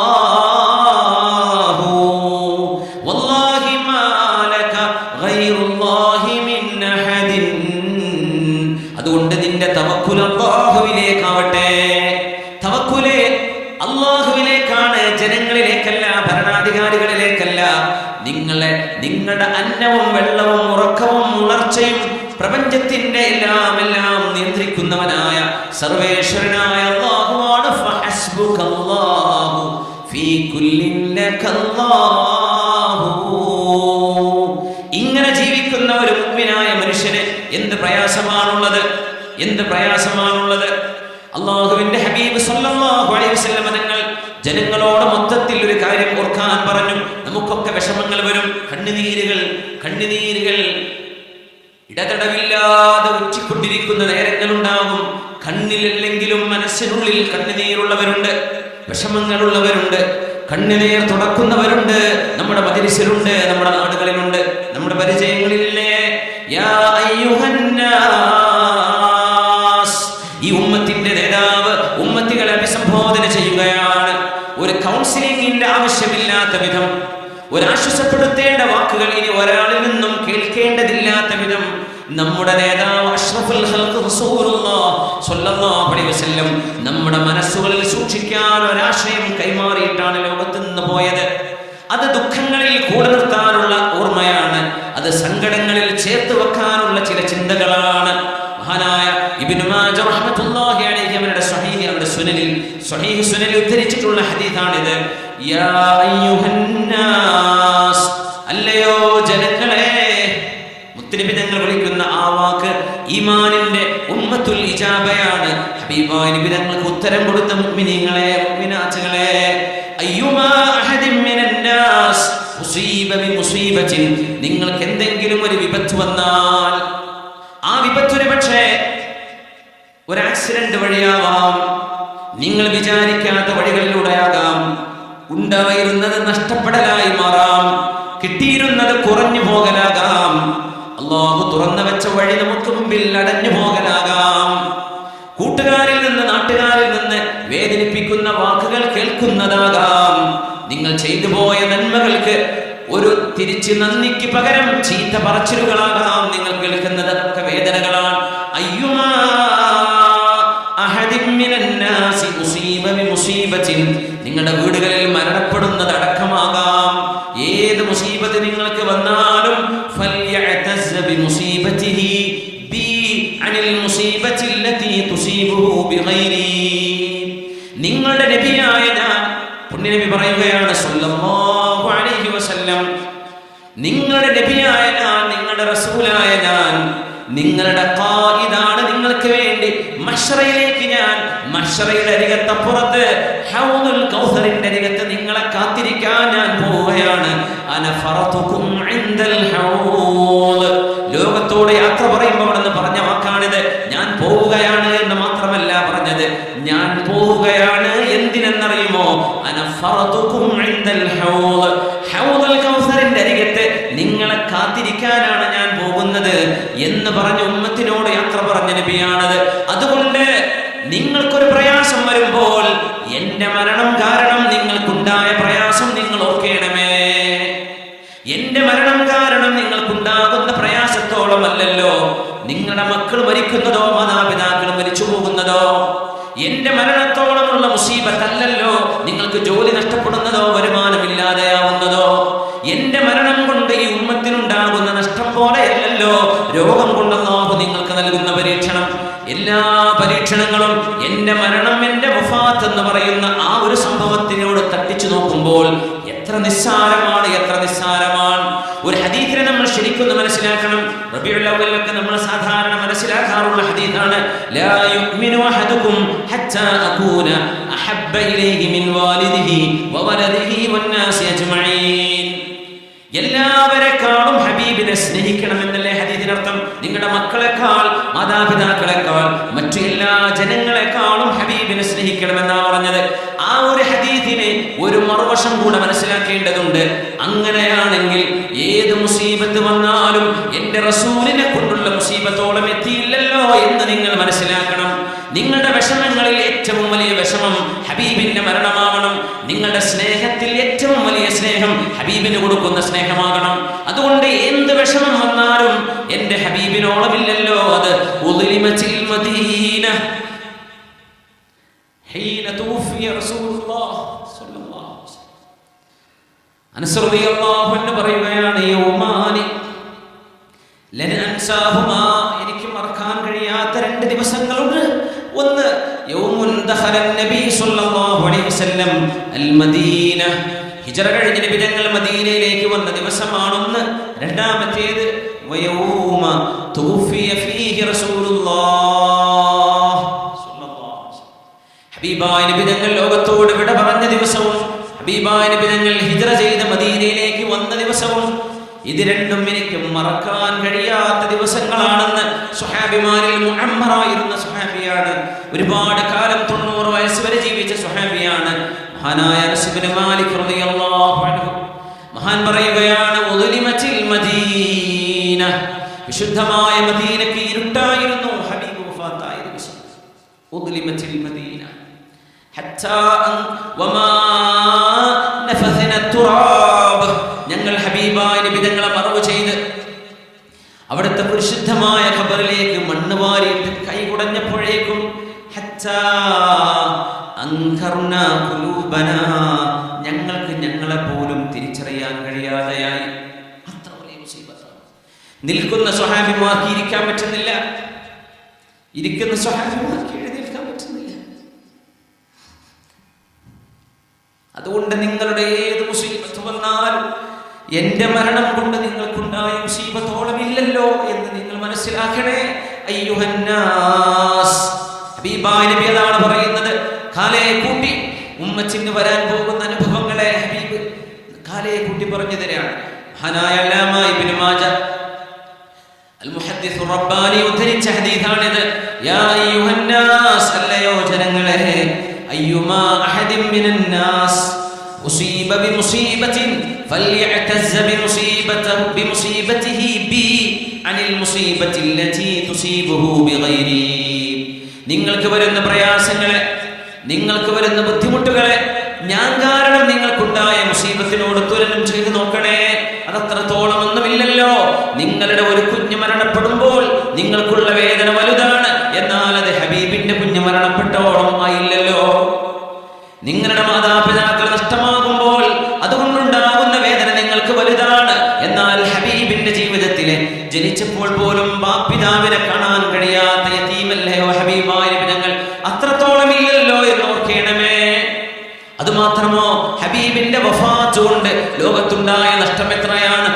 വല്ലാഹി മാ ലക ഗൈറുല്ലാഹി മിൻ അഹദിൻ. അതുകൊണ്ട് നിന്റെ തവക്കുൽ അല്ലാഹുവിലേക്കാവട്ടെ. തവക്കുല് അല്ലാഹുവിലേക്കാണ്, ജനങ്ങളിലേക്കല്ല, ഭരണാധികാരികളിലേക്കല്ല. നിങ്ങളുടെ അന്നവും വെള്ളവും ഉറക്കവും ഉണർച്ചയും പ്രപഞ്ചത്തിന്റെ എല്ലാം നിയന്ത്രിക്കുന്നവനായ സർവേശ്വരനായ അല്ലാഹുവാണ്. ഫഹസ്ബുകല്ലാഹു ഫീ കുല്ലിൻ ലകല്ലാഹു. ഇങ്ങനെ ജീവിക്കുന്ന ഒരു മുഅ്മിനായ മനുഷ്യന് എന്ത് പ്രയാസമാണുള്ളത്, എന്ത് പ്രയാസമാണുള്ളത്. അല്ലാഹുവിന്റെ ഹബീബ് സല്ലല്ലാഹു അലൈഹി വസല്ലം തങ്ങൾ ജനങ്ങളോട് മൊത്തത്തിൽ ഒരു കാര്യം ഓർക്കാൻ പറഞ്ഞു. നമുക്കൊക്കെ വിഷമങ്ങൾ വരും, കണ്ണുനീരുകൾ ഇടതടവില്ലാതെ ഉറ്റിക്കൊണ്ടിരിക്കുന്ന നേരങ്ങളുണ്ടാകും. കണ്ണിലല്ലെങ്കിലും മനസ്സിനുള്ളിൽ കണ്ണുനീരുള്ളവരുണ്ട്, വിഷമങ്ങളുള്ളവരുണ്ട്, കണ്ണുനീർ തുടക്കുന്നവരുണ്ട്. നമ്മുടെ മജ്‌ലിസിലുണ്ട്, നമ്മുടെ നാടുകളിലുണ്ട്, നമ്മുടെ പരിചയങ്ങളിലെ യാ അയ്യുഹന്നാസ്, ഈ ഉമ്മത്തിന്റെ നേതാവ് ഉമ്മത്തികളെ അഭിസംബോധന ചെയ്യുകയാണ്. ഒരു കൗൺസിലിംഗിന്റെ ആവശ്യമില്ലാത്ത വിധം, ഒരു ആശ്വാസപ്പെടുത്തേണ്ട വാക്കുകൾ ഇനി ഒരാളിൽ നിന്നും കേൾക്കേണ്ടതില്ലാത്ത വിധം നമ്മുടെ നേതാവ് അഷ്റഫുൽ ഖൽഖ് റസൂലുള്ളാഹി സ്വല്ലല്ലാഹു അലൈഹി വസല്ലം നമ്മുടെ മനസ്സുകളിൽ സൂക്ഷിക്കാൻ ഒരാശയം കൈമാറിയിട്ടാണ് ലോകത്ത് നിന്ന് പോയത്. അത് ദുഃഖങ്ങളിൽ കൂടെ നിർത്താനുള്ള ഓർമ്മയാണ്, അത് സങ്കടങ്ങളിൽ ചേർത്ത് വെക്കാനുള്ള ചില ചിന്തകളാണ്. മഹാനായ ഇബ്നു മാജ റഹ്മത്തുള്ളാഹി അലൈഹി അവരുടെ സ്വഹീഹ് സുനനിൽ ഉദ്ധരിച്ചിട്ടുള്ള ഹദീസാണിത്. യാ അയ്യുഹന്നാസ്, അല്ലയോ ജനങ്ങളെ. മുത്തനബി തങ്ങൾ വിളിക്കുന്ന ആ വാക്ക് ഈമാനിന്റെ ഉമ്മത്തുൽ ഇജാബയാണ്. ഹബീബായ നബി തങ്ങൾക്ക് ഉത്തരം കൊടുത്ത മുഅ്മിനീങ്ങളെ, മുഅ്മിനാത്തുകളെ, അയ്യുമാ അഹദിൻ മിനന്നാസ് ഉസീബ ബിമുസീബത്തിൻ, നിങ്ങൾക്ക് എന്തെങ്കിലും ഒരു വിപത്ത് വന്നാൽ, ആ വിപത്തൊരു പക്ഷേ ഒരു ആക്സിഡന്റ് വഴിയാവാം, നിങ്ങൾ വിചാരിക്കാത്ത വഴികളിലൂടെയാകാം, ഉണ്ടായിരുന്നത് നഷ്ടപ്പെടലായി മാറാം, കിട്ടിയിരുന്നത് കുറഞ്ഞു പോകലാകാം, അല്ലാഹു തുറന്നു വെച്ച വഴി നമുക്ക് മുമ്പിൽ അടഞ്ഞു പോകലാകാം, കൂട്ടുകാരിൽ നിന്ന് നാട്ടുകാരിൽ നിന്ന് വേദനിപ്പിക്കുന്ന വാക്കുകൾ കേൾക്കുന്നതാകാം, നിങ്ങൾ ചെയ്തു പോയ നന്മകൾക്ക് ഒരു തിരിച്ച് നന്ദിക്ക് പകരം ചീത്ത പറച്ചിലുകളാകാം നിങ്ങൾ കേൾക്കുന്നത്. അതൊക്കെ വേദനകളാണ്. അയ്യുമാ അഹദിൻ മിനന്നാസി ഉസീബ ബിമുസീബത്തിൻ, നിങ്ങളുടെ വീടുകളിൽ മരണപ്പെടുന്നത് അടക്കമാകാം. ഏത് മുസീബത്ത് നിങ്ങൾക്ക് വന്നാലും ഫൽയഅതസ് ബിമുസീബതിഹി ബി അനിൽ മുസീബത്തി അല്ലതി തുസീബുഹു ബിഗൈരി. നിങ്ങളുടെ നബിയായ ഞാൻ, പുണ്യനബി പറയുകയാണ് സല്ലല്ലാഹു അലൈഹി വസല്ലം, നിങ്ങളുടെ നബിയായ ഞാൻ, നിങ്ങളുടെ റസൂലായ ഞാൻ നിങ്ങളുടെ ഖായിദാണ്. നിങ്ങൾക്ക് വേണ്ടി മശ്റയിലേക്ക് ഞാൻ മശ്റയുടെ അരികത്തപ്പുറത്ത് ഹൗദുൽ കൗസറിന്റെ അരികത്ത് നിങ്ങളെ കാത്തിരിക്കാൻ ഞാൻ പോവുകയാണ്. അന ഫറതുകും ഇൻദൽ ഹൗദ്. ലോകത്തോട് യാത്ര പറയുമ്പോൾ അവിടെ പറഞ്ഞ വാക്കാണിത്. ഞാൻ പോവുകയാണ് എന്ന് മാത്രമല്ല പറഞ്ഞത്, ഞാൻ പോവുകയാണ് എന്തിനെന്നറിയുമോ? അന ഫറതുകും ഇൻദൽ ഹൗദ്. ഹൗദുൽ കൗസറിന്റെ അരികത്ത് നിങ്ങളെ കാത്തിരിക്കാനാണ് ഞാൻ പോകുന്നത് എന്ന് പറഞ്ഞ ഉമ്മത്തിനോട് യാത്ര പറഞ്ഞ നബിയാണത്. അതുകൊണ്ട് നിങ്ങൾക്കൊരു പ്രയാസം വരുമ്പോൾ എന്റെ മരണം കാരണം നിങ്ങൾക്കുണ്ടായ പ്രയാസം നിങ്ങൾ ഓർക്കണമേ. എന്റെ മരണം കാരണം നിങ്ങൾക്കുണ്ടാകുന്ന പ്രയാസത്തോളം അല്ലല്ലോ നിങ്ങളുടെ മക്കൾ മരിക്കുന്നതോ മാതാപിതാക്കൾ മരിച്ചു പോകുന്നതോ. എന്റെ മരണത്തോളമുള്ള മുസീബത്തല്ലല്ലോ നിങ്ങൾക്ക് ജോലി നഷ്ടപ്പെടുന്നതോ വരുമാനമില്ലാതെയാവുന്നതോ. എന്റെ മരണം കൊണ്ട് ഈ ഉമ്മത്തിനുണ്ടാകുന്ന നഷ്ടം പോലെയല്ലല്ലോ രോഗം കൊണ്ട് അല്ലാഹു നിങ്ങൾക്ക് നൽകുന്ന പരീക്ഷണം. എല്ലാ പരീക്ഷണങ്ങളും എന്റെ മരണം, എന്റെ വഫാത്ത് എന്ന് പറയുന്ന ആ ഒരു സംഭവത്തിനോട് തട്ടിച്ചു നോക്കുമ്പോൾ എത്ര നിസ്സാരമാണ്, എത്ര നിസ്സാരമാണ്. ഒരു ഹദീസിനെ നമ്മൾ ശരിക്കും മനസ്സിലാക്കണം. റബീഉൽ അവ്വലിലൊക്കെ നമ്മൾ സാധാരണ മനസ്സിലാക്കാറുള്ള ഹദീസാണ്, ലാ യുഅ്മിനു അഹദുകും ഹത്താ അകൂന അഹബ്ബ ഇലൈഹി മിൻ വാലിദിഹി വവലദിഹി വന്നാസി അജ്മഈൻ. എല്ലാവരെക്കാളും ഹബീബിനെ സ്നേഹിക്കണം എന്നല്ലേ ഹദീസിനർത്ഥം. നിങ്ങളുടെ മക്കളെക്കാൾ, മാതാപിതാക്കളെക്കാൾ, മറ്റു എല്ലാ ജനങ്ങളെക്കാളും ഹബീബിനെ സ്നേഹിക്കണമെന്നാ പറഞ്ഞത്. ആ ഒരു ഹദീസിനെ ഒരു മറുവശം കൂടെ മനസ്സിലാക്കേണ്ടതുണ്ട്. അങ്ങനെയാണെങ്കിൽ ഏത് മുസീബത്ത് വന്നാലും എന്റെ റസൂലിനെ കൊണ്ടുള്ള മുസീബത്തോളം എത്തിയില്ലല്ലോ എന്ന് നിങ്ങൾ മനസ്സിലാക്കണം. നിങ്ങളുടെ വിഷമങ്ങളിൽ ഏറ്റവും വലിയ വിഷമം ഹബീബിന്റെ മരണമാവണം. നിങ്ങളുടെ സ്നേഹത്തിൽ ഏറ്റവും വലിയ സ്നേഹം ഹബീബിന് കൊടുക്കുന്ന സ്നേഹമാകണം. അതുകൊണ്ട് എന്ത് വിഷമം വന്നാലും എന്റെ ഹബീബിനോളമില്ലല്ലോ അത്. ഉദ്ലിമത്തിൽ മദീന ഹീന തൂഫിയ റസൂലുള്ളാഹ് സ്വല്ലല്ലാഹു അലൈഹി വസല്ലം. അനസ് റളിയല്ലാഹു അൻഹു പറയുകയാണ്, യൗമാനി ലൻ അൻസാഹുമാ, എനിക്ക് മറക്കാൻ കഴിയാത്ത രണ്ട് ദിവസങ്ങളുണ്ട്. ഒന്ന്, യൗമുൻ ദഖലൻ നബി സ്വല്ലല്ലാഹു അലൈഹി വസല്ലം അൽ മദീന, ഹിജ്റ കഴിഞ്ഞ നബി തങ്ങൾ മദീനയിലേക്ക് വന്ന ദിവസമാണൊന്ന്. രണ്ടാമത്തേത് വയൗമ തൂഫിയ ഫീഹി റസൂലുള്ളാഹ് സ്വല്ലല്ലാഹു അലൈഹി വസല്ലം, ഹബീബായ നബി തങ്ങൾ ലോകത്തോട് വിട പറഞ്ഞ ദിവസവും ഹബീബായ നബി തങ്ങൾ ഹിജ്റ ചെയ്ത് മദീനയിലേക്ക് വന്ന ദിവസവും. ഇത് രണ്ടും എനിക്ക് മറക്കാൻ കഴിയാത്ത ദിവസങ്ങളാണെന്ന് സ്വഹാബിമാരിൽ മുഅമ്മറായിരുന്ന സ്വഹാബിയാണ്. ഒരുപാട് കാലം 90 വയസ്സ് വരെ ജീവിച്ച സ്വഹാബിയാണ് മഹാനായ അനസ് ഇബ്നു മാലിക് റളിയല്ലാഹു അൻഹു. മഹാൻ പറയുകയാണ്, ഉദ്ലിമത്തിൽ മദീന, വിശുദ്ധമായ മദീനക്ക് ഇരുട്ടായിരുന്നു ഹബീബ് വഫാത്തായ ദിവസം. ഉദ്ലിമത്തിൽ മദീന ഹത്താ വമാ നഫസന തുറാബ്, ഞങ്ങൾ ഹബീബായ നബി തങ്ങളെ മറവ് ചെയ്ത് അവിടുത്തെ പരിശുദ്ധമായ ഖബറിലേക്ക് മണ്ണ് വാരിയിട്ട് കൈ കുടഞ്ഞപ്പോഴേക്കും ഹത്താ അൻകർനാ ഖുലൂബനാ, ഞങ്ങൾക്ക് ഞങ്ങളെ പോലും തിരിച്ചറിയാൻ കഴിയാതെയായി. അത്ര വലിയ മുസീബത്താണ്. നിൽക്കുന്ന സ്വഹാബിമാർക്ക് ഇരിക്കാൻ പറ്റുന്നില്ല, ഇരിക്കുന്ന സ്വഹാബിമാർക്ക് എഴുന്നേൽക്കാൻ പറ്റുന്നില്ല. അതുകൊണ്ട് നിങ്ങളുടെ ഏത് മുസീബത്ത് വന്നാലും എന്റെ മരണം കൊണ്ട് നിങ്ങൾക്കുണ്ടായ മുസീബത്തോളം ഇല്ലല്ലോ എന്ന് നിങ്ങൾ മനസ്സിലാക്കണേ. അയ്യുഹന്നാസ്, ഹബീബായ നബി അതാണ് പറയുന്നത്. കാലേ കൂട്ടി ഉമ്മച്ചിന് വരാൻ പോകുന്ന അനുഭവങ്ങളെ ഹബീബ് കാലേ കൂട്ടി പറഞ്ഞു തരാണ്. മഹാനായ അല്ലാമ ഇബ്നു മാജ അൽ മുഹദ്ദിസ് റബ്ബാനി ഉദ്ധരിച്ച ഹദീസാണിത്. യാ അയ്യുഹന്നാസ്, അല്ലയോ ജനങ്ങളെ, അയ്യുമാ അഹദിൻ മിനൻ നാസ് ഉസീബ ബിമുസീബത്തിൻ ഫൽയഅ്തസ്സ ബിമുസീബതിഹി ബി അനിൽ മുസീബത്തി അല്ലതി തുസീബുഹു ബിഗൈരി. നിങ്ങൾക്ക് വരുന്ന പ്രയാസങ്ങളെ, നിങ്ങൾക്ക് വരുന്ന ബുദ്ധിമുട്ടുകളെ ഞാൻ കാരണം നിങ്ങൾക്കുണ്ടായ മുസീബത്തിനോട് തുലനം ചെയ്തു നോക്കണേ. അതത്രത്തോളം ഒന്നുമില്ലല്ലോ. നിങ്ങളുടെ ഒരു കുഞ്ഞ് മരണപ്പെടുമ്പോൾ നിങ്ങൾക്കുള്ള വേദന വലുതാണ്, എന്നാൽ അത് ഹബീബിന്റെ കുഞ്ഞ് മരണപ്പെട്ടോളം ആയില്ലല്ലോ. നിങ്ങളുടെ മാതാപിതാക്കൾ നഷ്ടമാകുമ്പോൾ അതുകൊണ്ടുണ്ടാകുന്ന വേദന നിങ്ങൾക്ക് വലുതാണ്, എന്നാൽ ഹബീബിന്റെ ജീവിതത്തിലെ ജനിച്ചപ്പോൾ പോലും ബാപ്പിതാവിനെ കാണാൻ കഴിയാത്ത യതീമല്ലയോ ഹബീബായ ഞങ്ങൾ, അത്രത്തോളം ഇല്ലല്ലോ എന്ന് ഓർക്കണമേ. അതുമാത്രമോ, ഹബീബിന്റെ വഫാത്ത് കൊണ്ട് ലോകത്തുണ്ടായ നഷ്ടം എത്രയാണ്.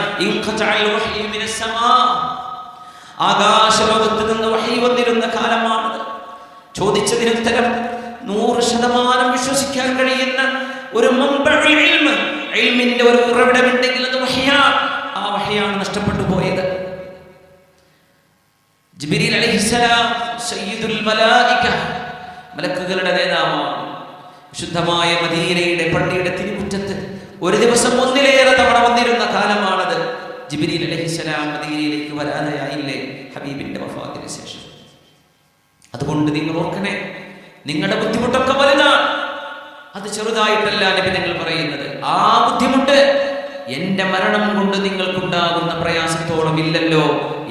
ആകാശ ആകാശലോകത്ത് നിന്ന് വഹി വന്നിരുന്ന കാലമാണത്. ചോദിച്ചതിന് ഉത്തരം 100% വിശ്വസിക്കാൻ കഴിയുന്ന ഒരു ഇൽമിന്റെ ഒരു ഉറവിടമുണ്ടെങ്കിൽ അത് വഹിയാണ്. ആ വഹിയാണ് നഷ്ടപ്പെട്ടു പോയത്. ജിബ്രീൽ അലൈഹിസ്സലാം സയ്യിദുൽ മലായിക, മലക്കുകളുടെ നേതാവാണ്. വിശുദ്ധമായ മദീനയുടെ പള്ളിയുടെ തിരുമുറ്റത്ത് ഒരു ദിവസം ഒന്നിലേറെ തവണ വന്നിരുന്ന കാലമാണത്. ജിബ്രീൽ അലൈഹിസ്സലാം മദീനയിലേക്ക് വരാതെയായില്ലേ ഹബീബിന്റെ വഫാത്തിന് ശേഷം. അതുകൊണ്ട് നിങ്ങൾ ഓർക്കണേ, നിങ്ങളുടെ ബുദ്ധിമുട്ടൊക്കെ വലുതാണ്. അത് ചെറുതായിട്ടല്ല നബി തങ്ങൾ പറയുന്നത്. ആ ബുദ്ധിമുട്ട് എന്റെ മരണം കൊണ്ട് നിങ്ങൾക്കുണ്ടാകുന്ന പ്രയാസത്തോളം ഇല്ലല്ലോ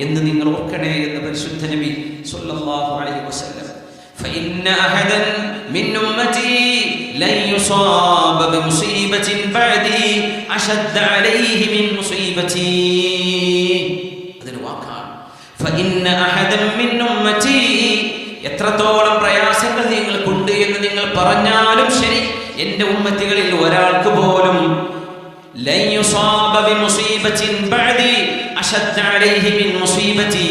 എന്ന് നിങ്ങൾ ഓർക്കണേ എന്ന് പരിശുദ്ധ നബി സ്വല്ലല്ലാഹു അലൈഹി വസല്ലം. فإن أحدا من أمتي لن يصاب بمصيبة بعدي أشد عليه من مصيبتي. അതൊരു വാക്കാണ്. فإن أحدا من أمتي, എത്രത്തോളം പ്രയാസങ്ങൾ നിങ്ങൾക്കുണ്ട് എന്ന് നിങ്ങൾ പറഞ്ഞാലും ശരി, എന്റെ ഉമ്മത്തികളിൽ ഒരാൾക്ക് പോലും ലൻ യുസാബ ബിമുസീബത്തിൻ ബഅദി അശദ്ദ അലൈഹി മിൻ മുസീബതി,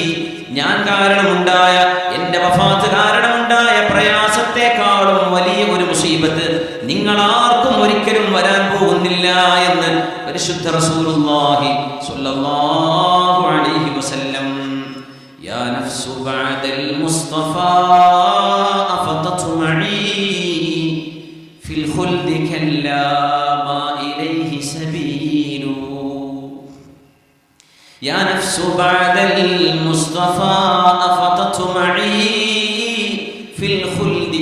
ഞാൻ കാരണമുണ്ടായ, എന്റെ വഫാത്ത് കാരണമുണ്ടായ പ്രയാസത്തെക്കാളും വലിയ ഒരു മുസീബത്ത് നിങ്ങൾ ആർക്കും ഒരിക്കലും വരാൻ പോകുന്നില്ല എന്ന് പരിശുദ്ധ റസൂലുള്ളാഹി സ്വല്ലല്ലാഹു അലൈഹി വസല്ലം. യാ നഫ്സു ബഅദൽ മുസ്തഫാ അഫതത്മഈ ഫിൽ ഖുൽദി കല്ലാ മാ ഇലൈഹി സബീലു. يا نفس بعد المصطفى أفتطمعي في الخلد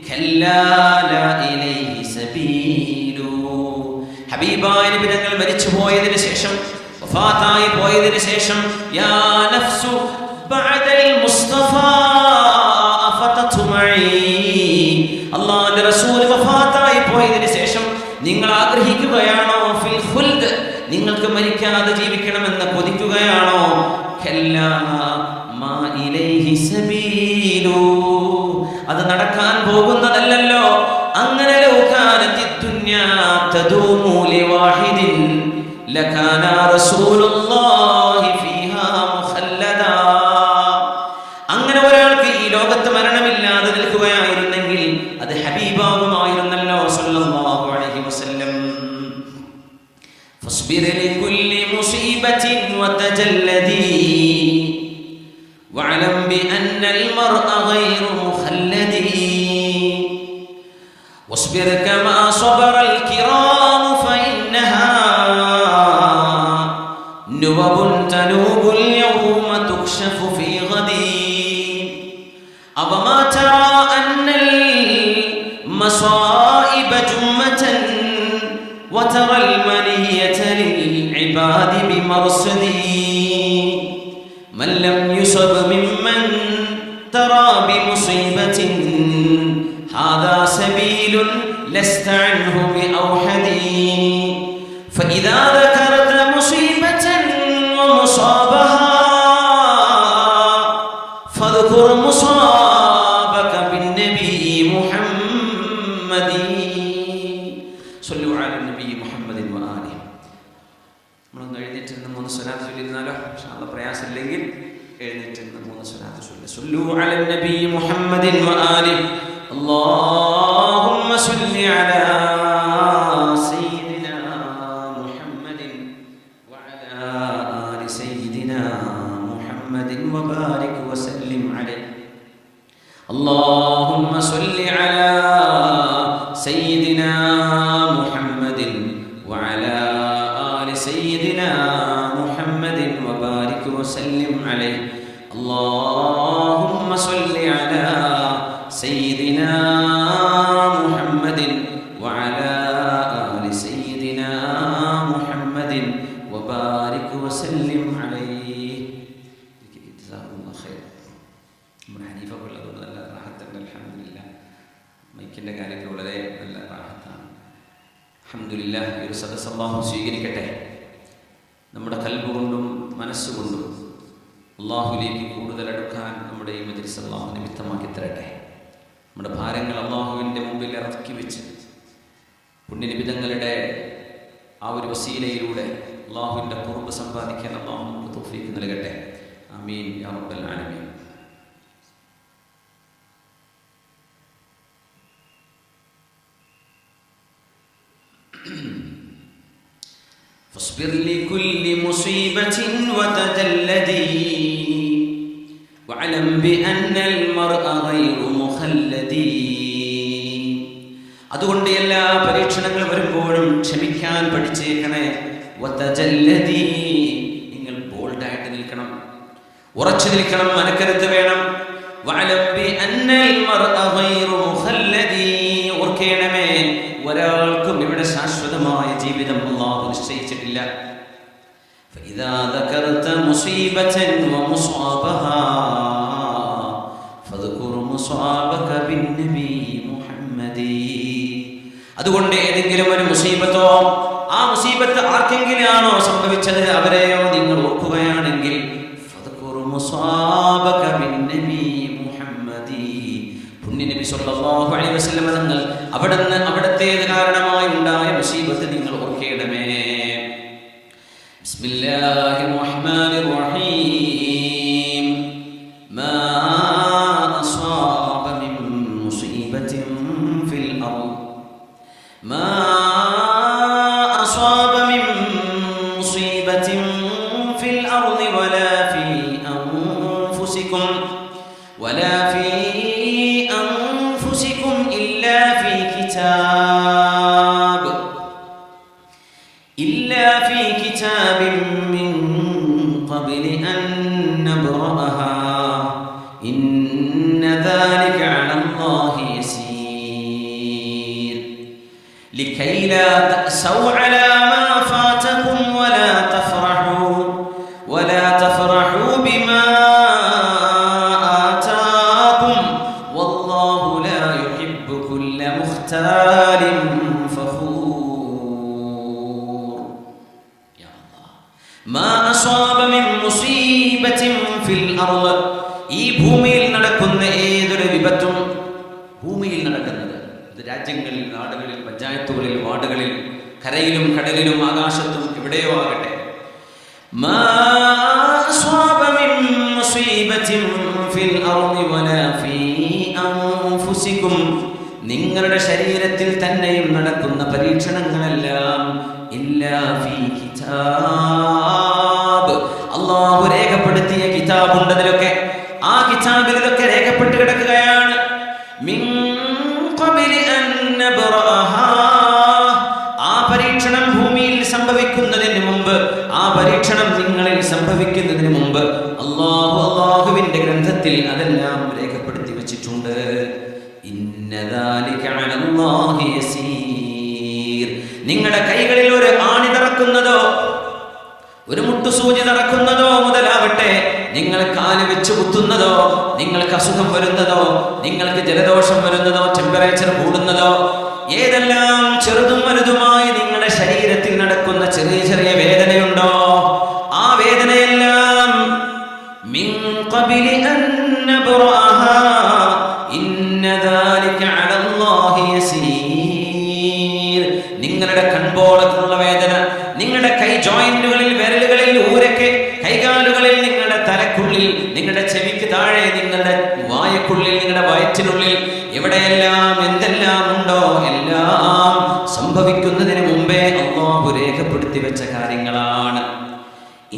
كلا لا إليه سبيل. ഹബീബായ നബി തങ്ങൾ മരിച്ചു പോയതിനു ശേഷം, വഫാത്തായി പോയതിനു ശേഷം, യാ നഫ്സു ബഅദൽ മുസ്തഫാ അഫതത്മഈ, അല്ലാഹുവിന്റെ റസൂൽ വഫാത്തായി പോയതിനു ശേഷം നിങ്ങൾ ആഗ്രഹിക്കുകയാണോ ഫിൽ ഖുൽദ്, നിങ്ങൾക്ക് മരിക്കാതെ ജീവിക്കണമെന്ന് കൊതിക്കുകയാണോ? അത് നടക്കാൻ പോകുന്നതല്ലല്ലോ. അങ്ങനെ അങ്ങനെ ഒരാൾക്ക് ഈ ലോകത്ത് മരണമില്ലാതെ നിൽക്കുകയായിരുന്നെങ്കിൽ അത് ഹബീബാകുമായിരുന്നല്ലോ സ്വല്ലല്ലാഹു അലൈഹി വസല്ലം. فاصبر لكل مصيبة وتجلدي واعلم بأن المرء غير مخلد واصبر كما صبر الكرام فإنها نوب تنوب اليوم تكشف في غدي أوما ترى أن المصائب جمة وترى المنية للعباد بمرصدي من لم يصب ممن ترى بمصيبة هذا سبيل لست عنه بأوحدي فإذا ذكرت مصيبة ومصابها فاذكر مصابك بالنبي محمد صلوا على النبي محمد وآله. നമ്മളൊന്ന് എഴുന്നേറ്റിരുന്ന് 3 സ്വലാത്ത് ചൊല്ലിയിരുന്നാലോ? ഇൻഷാഅല്ലാഹ് പ്രയാസമില്ലെങ്കിൽ എഴുന്നേറ്റിരുന്ന് 3 സ്വലാത്ത് ചൊല്ലി. صلوا على النبي محمد وآله. اللهم صل على سيدنا محمد وعلى آل سيدنا محمد وبارك وسلم عليه. اللهم صل على سيدنا محمد وعلى آل سيدنا محمد وبارك وسلم عليه. اللهم صل على سيدنا محمد وعلى آل سيدنا محمد وبارك وسلم عليه. جزاكم الله خير. നമ്മുടെ ഹനീഫ കൊള്ളതുകൊണ്ട് നല്ല റാഹത്തുണ്ട്. അൽഹംദുലില്ലാ. മൈക്കിൻ്റെ കാര്യത്തിൽ വളരെ നല്ല റാഹത്താണ്. അൽഹംദുലില്ലാ. ഈ ഒരു സദസ്സ് അല്ലാഹു സ്വീകരിക്കട്ടെ. നമ്മുടെ ഖൽബ് കൊണ്ടും മനസ്സുകൊണ്ടും അല്ലാഹുവിലേക്ക് കൂടുതൽ അടുക്കാൻ നമ്മുടെ ഈ മജ്‌ലിസ് അല്ലാഹു നിമിത്തമാക്കി തരട്ടെ. നമ്മുടെ ഭാരങ്ങൾ അല്ലാഹുവിൻ്റെ മുമ്പിൽ ഇറക്കി വെച്ച് പുണ്യനിബിതങ്ങളുടെ ആ ഒരു വസീലയിലൂടെ അല്ലാഹുവിൻ്റെ ഖുർബ് സമ്പാദിക്കാൻ അല്ലാഹു നമുക്ക് തൗഫീഖ് നൽകട്ടെ. ആമീൻ യാ റബ്ബൽ ആലമീൻ. فاصبر لكل مصيبة وتجلدي واعلم بأن المرء غير مخلدي. അതുകൊണ്ട് എല്ലാ പരീക്ഷണങ്ങൾ വരുമ്പോഴും ക്ഷമിക്കാൻ പഠിച്ചേക്കണേ. വതജല്ലദി, നിങ്ങൾ ബോൾഡായിട്ട് നിൽക്കണം, ഉറച്ചു നിൽക്കണം, മനക്കരുത്ത് വേണം. വഅലം ബിഅന്നൽ മർഅ ഗൈറു മുഖല്ലദി, ഓർക്കേണമേ ഒരാൾക്കും ഇവിടെ ശാശ്വതമായ ജീവിതം അല്ലാഹു നിശ്ചയിച്ചിട്ടില്ല. ഫഇദാ ദകർത മുസീബതൻ വമുസാബഹാ ഫദ്കുർ മുസാബക ബിന്നബി മുഹമ്മദി. അതുകൊണ്ട് ഏതെങ്കിലും ഒരു മുസീബത്തോ, ആ മുസീബത്ത് ആർക്കെങ്കിലാണോ സംഭവിച്ചത് അവരെയോ നിങ്ങൾ ഓർക്കുകയാണെങ്കിൽ ഫദ്കുർ മുസാബക ബിന്നബി മുഹമ്മദി, പുണ്യനബി സ്വല്ലല്ലാഹു അലൈഹി വസല്ലം തങ്ങൾ അവിടത്തേത് കാരണമായി ഉണ്ടായ മുസീബത്ത് നിങ്ങൾ ഓർക്കേണമേ. ബിസ്മില്ലാഹിർ റഹ്മാനിർ റഹീം. മാ അസ്വാബ മിൻ മുസീബത്തിൻ ഫിൽ അർദ് മാ അസ്വാബ മിൻ മുസീബത്തിൻ ഫിൽ അർദ് വലാ ഫീ അൻഫുസികും വലാ ഫീ إلا في كتاب من قبل أن نبرأها إن ذلك على الله يسير لكي لا تأسوا على ما فاتكم ولا تفرحوا بما آتاكم والله لا يحب كل مختال فخور. يا الله ما أصاب من مصيبة في الأرض, ഈ ഭൂമിയിൽ നടക്കുന്ന ഏതൊരു വിപത്തും, ഭൂമിയിൽ നടക്കുന്നത് ഇത് രാജ്യങ്ങളിൽ, നാടുകളിൽ, പഞ്ചായത്തുകളിൽ, വാർഡുകളിൽ, കരയിലും കടലിലും ആകാശത്തും എവിടെയോ ആകട്ടെ, മാ അസ്വാബ മിൻ മുസീബത്തിൻ ഫിൽ അർദി വലാ ഫീ അൻഫുസികും, നിങ്ങളുടെ ശരീരത്തിൽ തന്നെയും നടക്കുന്ന പരീക്ഷണങ്ങളെല്ലാം ഇല്ലാ ഫീ കിതാബ്, അല്ലാഹു രേഖപ്പെടുത്തിയ കിതാബുണ്ട് അതിലൊക്കെ. ആ കിതാബിൽ ഇതൊക്കെ രേഖപ്പെട്ട് കിടക്കുകയാണ്. മിൻ ഖബലി അൻ നബ്റഅഹാ, ആ പരീക്ഷണം ഭൂമിയിൽ സംഭവിക്കുന്നതിന് മുമ്പ്, ആ പരീക്ഷണം നിങ്ങളിൽ സംഭവിക്കുന്നതിന് മുമ്പ് അല്ലാഹുവിന്റെ ഗ്രന്ഥത്തിൽ അതെല്ലാം രേഖപ്പെടുത്തി വെച്ചിട്ടുണ്ട്. ഇന്ന ദാലിക അലല്ലാഹി യസീർ, നിങ്ങളുടെ കൈകളിൽ ഒരു ആണി തറക്കുന്നതോ ഒരു മുട്ടുസൂചി തറക്കുന്നതോ മുതലാവട്ടെ, നിങ്ങൾ കാല് വെച്ച് കുത്തുന്നതോ, നിങ്ങൾക്ക് അസുഖം വരുന്നതോ, നിങ്ങൾക്ക് ജലദോഷം വരുന്നതോ, ടെമ്പറേച്ചർ കൂടുന്നതോ, ഏതെല്ലാം ചെറുതും വലുതുമായി നിങ്ങളുടെ ശരീരത്തിൽ നടക്കുന്ന ചെറിയ ചെറിയ വേദനയുണ്ടോ, ആ വേദനയെല്ലാം മിൻ ഖബലി അൻ നബ്റഅഹാ ഇന്ന ദാലിക അലല്ലാഹി യസീർ, നിങ്ങളുടെ കൺപോളത്തിലുള്ള വേദന, നിങ്ങളുടെ കൈ ജോയിന്റുകളിൽ, വിരലുകളിൽ, ഊരക്ക്, കൈകാലുകളിൽ, നിങ്ങളുടെ തലക്കുള്ളിൽ, നിങ്ങളുടെ ചെവിക്ക് താഴെ, നിങ്ങളുടെ വായക്കുള്ളിൽ, നിങ്ങളുടെ വയറ്റിനുള്ളിൽ, എവിടെയെല്ലാം എന്തെല്ലാം ഉണ്ടോ എല്ലാം സംഭവിക്കുന്നതിന് മുമ്പേ അല്ലാഹു രേഖപ്പെടുത്തി വെച്ച കാര്യങ്ങളാണ്.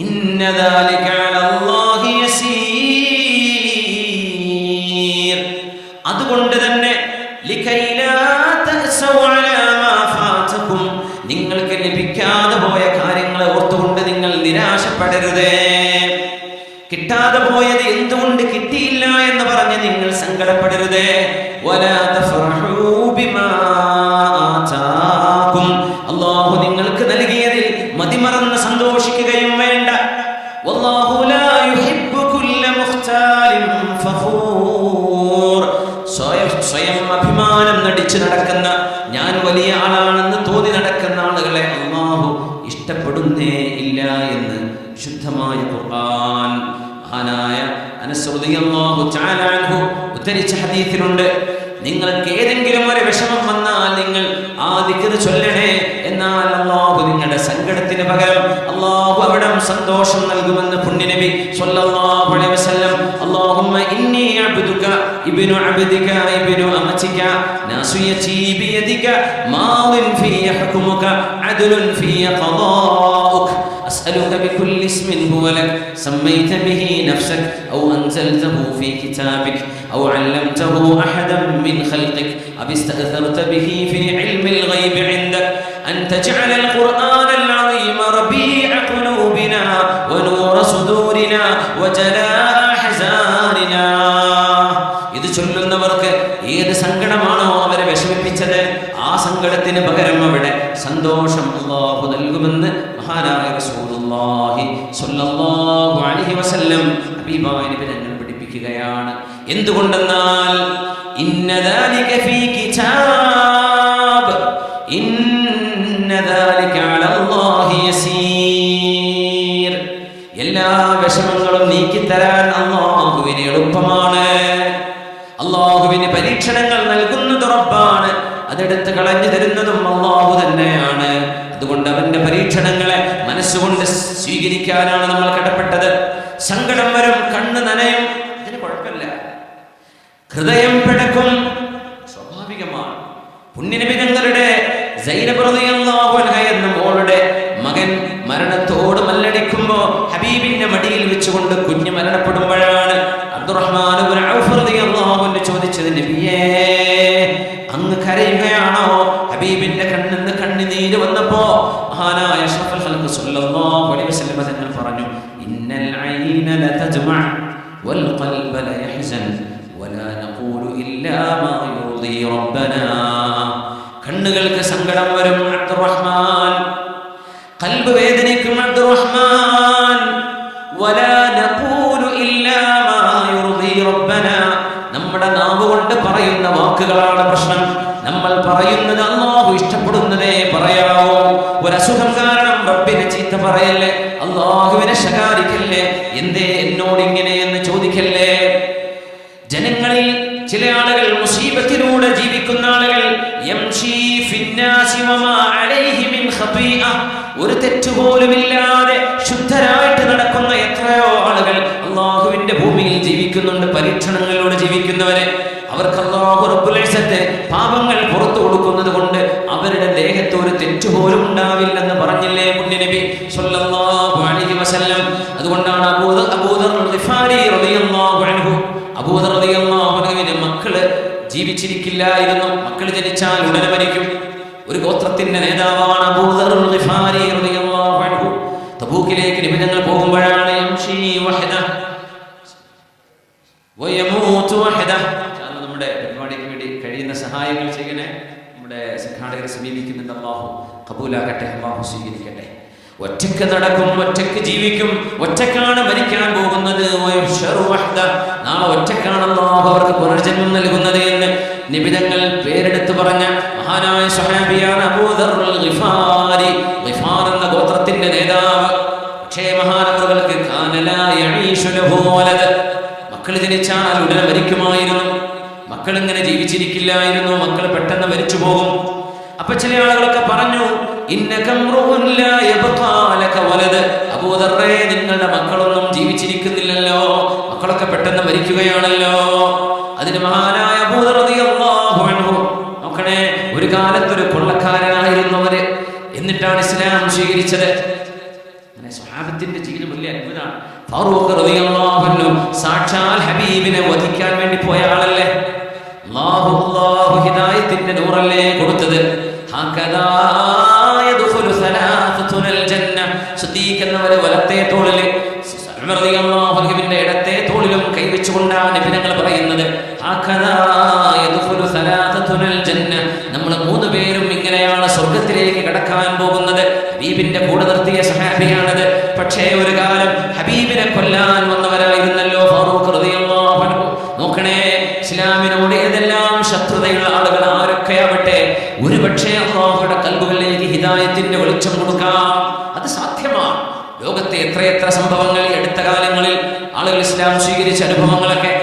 ഇന്ന ദാലിക അലല്ലാഹി യസീർ, അതുകൊണ്ട് തന്നെ ലികൈ ലാ തഅസൗ അലാ മാ ഫാതകും, നിങ്ങൾക്ക് ലഭിക്കാതെ പോയ കാര്യങ്ങളെ ഓർത്തുകൊണ്ട് നിങ്ങൾ നിരാശപ്പെടരുതേ. കിട്ടാതെ പോയത് എന്തുകൊണ്ട് കിട്ടിയില്ല എന്ന് പറഞ്ഞ് നിങ്ങൾ സങ്കടപ്പെടരുതേ. വലാ തഫറഹൂ ബിമാ ആതാകും, അല്ലാഹു നിങ്ങൾക്ക് നൽകിയതിൽ മതിമറന്ന് സന്തോഷിക്കുകയും വേണ്ട. വല്ലാഹു ലാ യുഹിബ്ബു കുല്ല മുഖ്താലിൻ ഫഖൂർ, സ്വയം അഭിമാനം നടിച്ച് നടക്കുന്ന, ഞാൻ വലിയ ആളാണെന്ന് തോന്നി നടക്കുന്ന ആളുകളെ അല്ലാഹു ഇഷ്ടപ്പെടുന്നേ ഇല്ല എന്ന് ശുദ്ധമായ ഖുർആൻ. മഹാനായ അനസ് റളിയല്ലാഹു തആല അൻഹു ഉദ്ധരിച്ച ഹദീസിലുണ്ട്, നിങ്ങൾക്ക് ഏതെങ്കിലും ഒരു വിഷമം വന്നാൽ നിങ്ങൾ ആ ദിക്ർ ചൊല്ലണേ, എന്നാൽ അല്ലാഹു നിങ്ങളുടെ സങ്കടത്തിന് പകരം അല്ലാഹു അവിടം സന്തോഷം നൽകുമെന്ന് പുണ്യനബി സ്വല്ലല്ലാഹു ഇന്നി അബ്ദുക ഇബ്നു അബ്ദിക ഇബ്നു അമതിക നാസിയതി ബിയദിക മാദിൻ ഫീ ഹുക്മുക അദ്ലുൻ ഫീ ഖദാഉക أسألك بكل اسم هو لك سميت به نفسك أو أنزلته في كتابك أو علمته أحدا من خلقك أو استأثرت به في علم الغيب عندك أن تجعل القرآن العظيم ربيع قلوبنا ونور صدورنا وجلاء أحزاننا. ഇത് ചൊല്ലുന്നവർക്ക് ഏത് സങ്കടമാണോ അവരെ വിഷമിപ്പിച്ചത് ആ സങ്കടത്തിന് പകരം അവിടെ സന്തോഷം അല്ലാഹു നൽകുമെന്ന് മഹാനായ റസൂലുള്ളാഹി സ്വല്ലല്ലാഹു അലൈഹി വസല്ലം ഹബീബായ നബി തങ്ങൾ പഠിപ്പിക്കുകയാണ്. എന്തുകൊണ്ടെന്നാൽ ഇന്ന ദാലിക ഫീ കിതാബ് ഇന്ന ദാലിക അലല്ലാഹി യസീർ. എല്ലാ വിഷമങ്ങളും നീക്കിത്തരാൻ അല്ലാഹുവിന് എളുപ്പമാണ്. അല്ലാഹുവിന് പരീക്ഷണങ്ങൾ നൽകുന്നത് റബ്ബാണ്, അതെടുത്ത് കളഞ്ഞു തരുന്നതും അല്ലാഹു തന്നെയാണ്. അതുകൊണ്ട് അവന്റെ പരീക്ഷണങ്ങളെ മനസ്സുകൊണ്ട് സ്വീകരിക്കാനാണ് നമ്മൾ കടപ്പെട്ടത്. സങ്കടം വരും, കണ്ണ് നനയും, അതിന് കുഴപ്പമില്ല. ഹൃദയം പിടക്കും, സ്വാഭാവികമാണ്. പുണ്യനബി തങ്ങളുടെ സൈനബ് റളിയല്ലാഹു അൻഹ എന്ന മോളുടെ മകൻ മരണത്തോട് മല്ലടിക്കുമ്പോ ഹബീബിന്റെ മടിയിൽ വെച്ചുകൊണ്ട് കുഞ്ഞ് മരണപ്പെടുമ്പോഴാണ് അബ്ദുറഹ്മാൻ ഇബ്നു ഔഫ് റളിയല്ലാഹു അൻഹു ചോദിച്ചത്, നബിയേ അങ്ങ് കരയുകയാണോ? ഹബീബിന്റെ കണ്ണിൽ നിന്ന് കണ്ണുനീര് വന്നപ്പോ മഹാനായ അഷ്റഫുൽ ഖൽഖ് സ്വല്ലല്ലാഹു അലൈഹി വസല്ലം തങ്ങൾ പറഞ്ഞു, ഇന്നൽ ഐന ലതജ്മഅ വൽ ഖൽബ ലയഹ്സൻ വലാ നഖൂലു ഇല്ലാ മാ യുർദി റബ്ബനാ. കണ്ണുകൾക്ക് സങ്കടം വരും അബ്ദുറഹ്മാൻ, ഖൽബ് വേദനിക്കും അബ്ദുറഹ്മാൻ. വലാ നഖൂലു ഇല്ലാ മാ യുർദി റബ്ബനാ. നമ്മുടെ നാവ് കൊണ്ട് പറയുന്ന വാക്കുകളാണ് പ്രശ്നം. നമ്മൾ പറയുന്നത് അല്ലാഹു ഇഷ്ടപ്പെടുന്നതേ പറയാവൂ. ഒരസുഖം കാരണം റബ്ബിനെ ചീത്ത പറയല്ലേ, അല്ലാഹുവിനെ ശകാരിക്കല്ലേ, എന്തേ എന്നോട് ഇങ്ങനെ എന്ന് ചോദിക്കല്ലേ. ജനങ്ങളിൽ ചില ആളുകൾ മുസീബത്തിലൂടെ ജീവിക്കുന്ന ആളുകൾ യംശി ഫിന്നാസി വമാ അലൈഹി മിൻ ഖതീഅ, ഒരു തെറ്റുപോലുമില്ലാതെ ശുദ്ധരായിട്ട് നടക്കുന്ന എത്രയോ ആളുകൾ അല്ലാഹുവിന്റെ ഭൂമിയിൽ ജീവിക്കുന്നുണ്ട്. പരീക്ഷണങ്ങളിലൂടെ ജീവിക്കുന്നവരെ അവർക്ക് അല്ലാഹു റബ്ബുൽ ഇസ്സത്ത് പാപങ്ങൾ പുറത്തു കൊടുക്കുന്നത് കൊണ്ട് അവരുടെ ദേഹത്ത് ഒരു തെറ്റുപോലും ഉണ്ടാവില്ലെന്ന് പറഞ്ഞില്ലേ പുണ്യനബി സ്വല്ലല്ലാഹു അലൈഹി വസല്ലം. അതുകൊണ്ടാണ് അബൂദർ ഗിഫാരി റളിയല്ലാഹു അൻഹു, അബൂദർ റളിയല്ലാഹു അൻഹുവിന്റെ മക്കള് ജീവിച്ചിരിക്കില്ലായിരുന്നു. മക്കൾ ജനിച്ചാൽ ഉടനെ മരിക്കും. ഒരു ഗോത്രത്തിന്റെ നേതാവാണ് അബൂദർ ഗിഫാരി റളിയല്ലാഹു അൻഹു. തബൂക്കിലേക്ക് നബി തങ്ങൾ പോകുമ്പോഴാണ് യംശി വഹദ വയമൂതു വഹദ. നമ്മുടെ പരിപാടിക്ക് വേണ്ടി കഴിയുന്ന സഹായങ്ങൾ ചെയ്യണേ. നമ്മുടെ സംഘാടകരെ സമീപിക്കുന്നുണ്ട്, അല്ലാഹു ഖബൂലാക്കട്ടെ, അല്ലാഹു സ്വീകരിക്കട്ടെ. ഒറ്റക്ക് നടക്കും, ഒറ്റക്ക് ജീവിക്കും, ഒറ്റക്കാണ് മരിക്കാൻ പോകുന്നത്. നാളെ ഒറ്റക്കാണ് അല്ലാഹു അവർക്ക് പുനർജന്മം നൽകുന്നത് എന്ന് നിബിധങ്ങൾ പേരെടുത്ത് പറഞ്ഞ മഹാനായ സ്വഹാബിയാണ് അബൂദർ ഗിഫാരി, ഗിഫാർ എന്ന ഗോത്രത്തിന്റെ നേതാവ്. പക്ഷേ മഹാനവറുകൾക്ക് മക്കൾ ജനിച്ചാൽ ഉടനെ മരിക്കുമായിരുന്നു. മക്കൾ ഇങ്ങനെ ജീവിച്ചിരിക്കില്ലായിരുന്നു, മക്കൾ പെട്ടെന്ന് മരിച്ചു പോകും. അപ്പൊ ചില ആളുകളൊക്കെ പറഞ്ഞു, അബൂദർറേ, നിങ്ങളുടെ മക്കളൊന്നും ജീവിച്ചിരിക്കുന്നില്ലല്ലോ, മക്കളൊക്കെ പെട്ടെന്ന് മരിക്കുകയാണല്ലോ. അതിന് മഹാനായ അബൂദർ റളിയല്ലാഹു അൻഹു, നോക്കണേ, ഒരു കാലത്തൊരു കൊള്ളക്കാരനായിരുന്നു അവര്, എന്നിട്ടാണ് ഇസ്ലാം സ്വീകരിച്ചത്. അങ്ങനെ സ്വഹാബത്തിന്റെ ജീവിതം വലിയ അത്ഭുതമാണ്. ഫാറൂഖ് റളിയല്ലാഹു അൻഹു സാക്ഷാൽ ഹബീബിനെ വധിക്കാൻ വേണ്ടി പോയ ആളല്ലേ. അല്ലാഹു ഹിദായത്തിന്റെ നൂറല്ലേ കൊടുത്തത്. എന്നവരെ വലത്തെ തോളില്, ന്റെ ഇടത്തെ തോളിലും കൈവച്ചുകൊണ്ടാണ് നബിതങ്ങൾ പറയുന്നത്, നമ്മൾ 3 പേരും ഇങ്ങനെയാണ് സ്വർഗത്തിലേക്ക് കടക്കാൻ പോകുന്നത്. ഹബീബിന്റെ കൂടെ നിർത്തിയ സഹാബിയാണത്. പക്ഷേ ഒരു കാലം ഹബീബിനെ കൊല്ലാൻ വന്നവരായിരുന്നല്ലോ ഫാറൂഖ് റളിയല്ലാഹു അൻഹു. നോക്കണേ, ഇസ്ലാമിനോട് ഏതെല്ലാം ശത്രുതയുള്ള ആളുകൾ ആരൊക്കെ ആവട്ടെ, ഒരുപക്ഷെ അല്ലാഹുവിന്റെ ഖൽബുകളിലേക്ക് ഹിദായത്തിന്റെ വെളിച്ചം കൊടുക്കാം. അത് സാധ്യമാണ്. ലോകത്തെ എത്രയെത്ര സംഭവങ്ങൾ ഈ അടുത്ത കാലങ്ങളിൽ ആളുകൾ ഇസ്ലാം സ്വീകരിച്ച അനുഭവങ്ങളൊക്കെ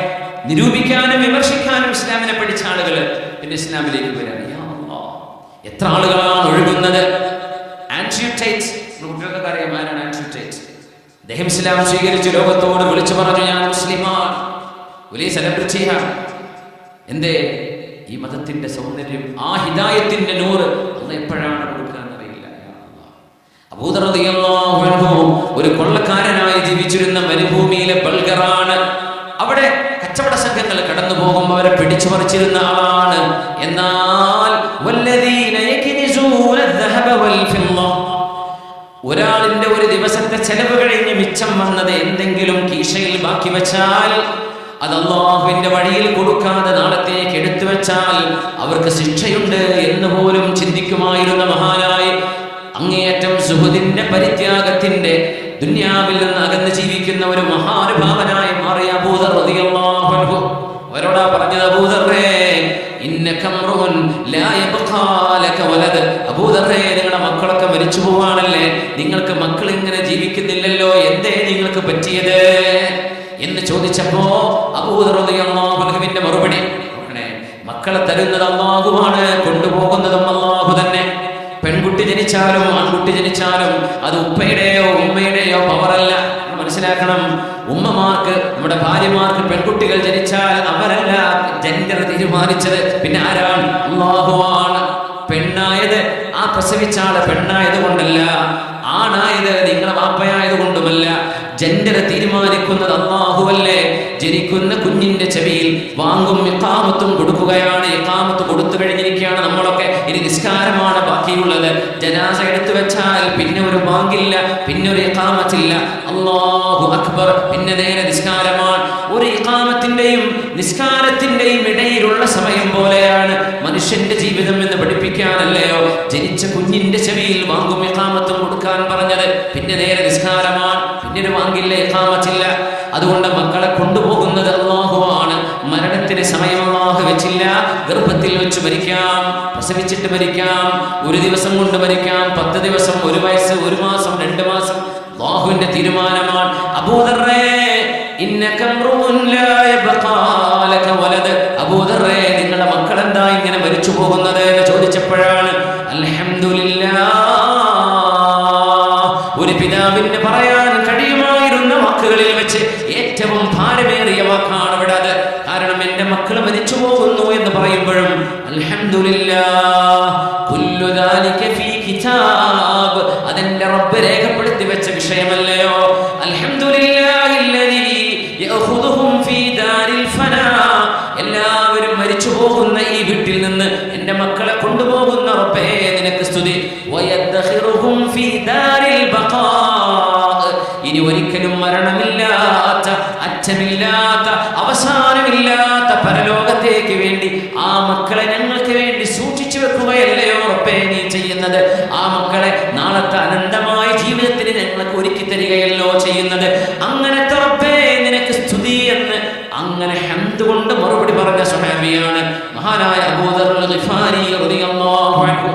നിരൂപിക്കാനും വിമർശിക്കാനും ഇസ്ലാമിനെ പഠിച്ച ആളുകൾ പിന്നെ ഇസ്ലാമിലേക്ക് വരാൻ എത്ര ആളുകളാണ് ഒഴുകുന്നത്. ആൻഡ്രൂ ടേറ്റ്, കുട്ടികൾക്കൊക്കെ അറിയാം ആരാണ് ആൻഡ്രൂ ടേറ്റ്. അദ്ദേഹം ഇസ്ലാം സ്വീകരിച്ച് ലോകത്തോട് വിളിച്ചു പറഞ്ഞു, ഞാൻ മുസ്ലിമാണ്. വലിയ സെലിബ്രിറ്റിയാണ്. എന്തേ? ഈ മതത്തിന്റെ സൗന്ദര്യം, ആ ഹിദായത്തിന്റെ നൂറ് അള്ളാഹ് എപ്പോഴാണ് കൊടുക്കാൻ അറിയില്ല. അബൂ ദർ റളിയല്ലാഹു അൻഹു ഒരു കൊള്ളക്കാരനായി ജീവിച്ചിരുന്ന മരുഭൂമിയിലെ ബൾഗറാണ്. അവിടെ കച്ചവട സംഘങ്ങൾ കടന്നു പോകുമ്പോൾ അവരെ പിടിച്ചു പറിച്ചിരുന്ന ആളാണ്. എന്നാൽ വല്ലദീന യക്നിസൂന الذهب والفضة, ഒരാളിന്റെ ഒരു ദിവസത്തെ ചെലവ് കഴിഞ്ഞ് മിച്ചം വന്നത് എന്തെങ്കിലും കീശയിൽ ബാക്കി വെച്ചാൽ അത് അല്ലാഹുവിന്റെ വഴിയിൽ കൊടുക്കാതെ നാളത്തേക്ക് എടുത്തു വെച്ചാൽ അവർക്ക് ശിക്ഷയുണ്ട് എന്ന് പോലും ചിന്തിക്കുമായിരുന്ന മഹാനായി, അങ്ങേയറ്റം സുഹൃദിന്റെ പരിത്യാഗത്തിന്റെ ദുനിയാവിൽ നിന്ന് അകന്ന് ജീവിക്കുന്ന ഒരു മഹാനുഭാവനായി മാറിയ അബൂ ദർ റളിയല്ലാഹു അൻഹു. അവരോടാ പറഞ്ഞത്, അബൂ ദർറേ ഇന്നക അംറുൻ ലാ യബ്ഖാ ലക വലദ്. അബൂ ദർറേ, നിങ്ങളുടെ മക്കളൊക്കെ മരിച്ചു പോവാണല്ലേ, നിങ്ങൾക്ക് മക്കൾ ഇങ്ങനെ ജീവിക്കുന്നില്ലല്ലോ, എന്തേ നിങ്ങൾക്ക് പറ്റിയത് എന്ന് ചോദിച്ചപ്പോ അബൂ ദർ റളിയല്ലാഹു അൻഹുവിന്റെ മറുപടി, മക്കളെ തരുന്നത് അല്ലാഹുവാണ്, കൊണ്ടുപോകുന്നതും അല്ലാഹു തന്നെ. പെൺകുട്ടി ജനിച്ചാലും ആൺകുട്ടി ജനിച്ചാലും അത് ഉപ്പയുടെയോ ഉമ്മയുടെയോ പവറല്ല. മനസ്സിലാക്കണം, ഉമ്മമാർക്ക്, നമ്മുടെ ഭാര്യമാർക്ക് പെൺകുട്ടികൾ ജനിച്ചാൽ അവരല്ല ജെൻഡർ തീരുമാനിച്ചത്, പിന്നെ ആരാണ്? അല്ലാഹുവാണ്. പെണ്ണായത് ആ പ്രസവിച്ചാള് പെണ്ണായത് കൊണ്ടല്ല, ആണായത് നിങ്ങളെ വാപ്പയായത് കൊണ്ടുമല്ല. ജെൻഡർ തീരുമാനിക്കുന്നത് അല്ലാഹുവല്ലേ. ജനിക്കുന്ന കുഞ്ഞിന്റെ ചെവിയിൽ വാങ്ങും ഇഖാമത്തും കൊടുക്കുകയാണ്. ഇഖാമത്ത് കൊടുത്തു കഴിഞ്ഞിരിക്കുകയാണ് നമ്മളൊക്കെ. ഇനി നിസ്കാരമാണ് ബാക്കിയുള്ളത്. ജനാസ എടുത്തു വെച്ചാൽ പിന്നെ ഒരു വാങ്ങില്ല, പിന്നെ ഒരു ഇഖാമത്തില്ല. അല്ലാഹു അക്ബർ, പിന്നെ നേരെ നിസ്കാരമാണ്. ഒരു ഇഖാമത്തിന്റെയും നിസ്കാരത്തിന്റെയും ഇടയിലുള്ള സമയം പോലെയാണ് മനുഷ്യന്റെ ജീവിതം എന്ന് പഠിപ്പിക്കാനല്ലയോ ജനിച്ച കുഞ്ഞിന്റെ ചെവിയിൽ വാങ്ങും ഇഖാമത്തും കൊടുക്കാൻ പറഞ്ഞത്. പിന്നെ നേരെ നിസ്കാരമാണ്, പിന്നെ ഒരു വാങ്ങില്ല, ഇഖാമത്തില്ല. അതുകൊണ്ട് മക്കളെ കൊണ്ടുപോകുന്നത് അല്ലാഹുവാണ്. മരണത്തിന് സമയം അല്ലാഹു വെച്ചില്ല. ഗർഭത്തിൽ വെച്ച് മരിക്കാം, പ്രസവിച്ചിട്ട് മരിക്കാം, ഒരു ദിവസം കൊണ്ട് മരിക്കാം, 10 ദിവസം, 1 വയസ്സ്, 1 മാസം, 2 മാസം. അല്ലാഹുവിന്റെ തീരുമാനമാണ്. അബൂ ദർറേ ഇന്നക അംറുൻ ലാ യബ്ഖാ ലക വലദ്. അബൂ ദർറേ, നിങ്ങളുടെ മക്കൾ എന്താ ഇങ്ങനെ മരിച്ചു പോകുന്നത് എന്ന് ചോദിച്ചപ്പോഴാണ് അൽഹംദുലില്ലാഹ്, ഒരു പിതാവിന് പറയാൻ കഴിയുമായിരുന്ന വാക്കുകളിൽ വെച്ച് ഏറ്റവും ഭാരമേറിയ വാക്കാണ് ഇവിടെ അത്. കാരണം എന്റെ മക്കൾ മരിച്ചു പോകുന്നു എന്ന് പറയുമ്പോഴും അൽഹംദുലില്ലാഹ് കുല്ലു ദാലിക ഫീ കിതാബ്, അതെന്റെ റബ്ബ് രേഖപ്പെടുത്തി വെച്ച വിഷയമല്ലയോ. അൽഹംദുലില്ലാഹില്ലദീ യഖുദുഹും ഫീ ദാരിൽ ഫനാ, എല്ലാവരും മരിച്ചു പോകുന്ന ഈ വീട്ടിൽ നിന്ന് എന്റെ മക്കളെ കൊണ്ടുപോകുന്ന റബ്ബേ നിനക്ക് സ്തുതി. വയദ്ഖിറുഹും ഫീ ദാരിൽ ബഖാ, ഇനി ഒരിക്കലും മരണമില്ലാത്ത, അറ്റമില്ലാത്ത, അവസാനമില്ലാത്ത പരലോകത്തേക്ക് വേണ്ടി ആ മക്കളെ ഞങ്ങൾക്ക് വേണ്ടി സൂക്ഷിച്ചു വെക്കുകയല്ലയോ റബ്ബേ നീ ചെയ്യുന്നത്. ആ മക്കളെ നാളത്തെ അനന്തമായ ജീവിതത്തിന് ഞങ്ങൾക്ക് ഒരുക്കി തരികയല്ലോ ചെയ്യുന്നത്. അങ്ങനത്തെ റബ്ബേ നിനക്ക് സ്തുതി എന്ന് അങ്ങനെ ഹംദ് കൊണ്ട് മറുപടി പറഞ്ഞ സ്വഹാബിയാണ് മഹാനായ അബൂ ദർ ഗിഫാരി റളിയല്ലാഹു അൻഹു.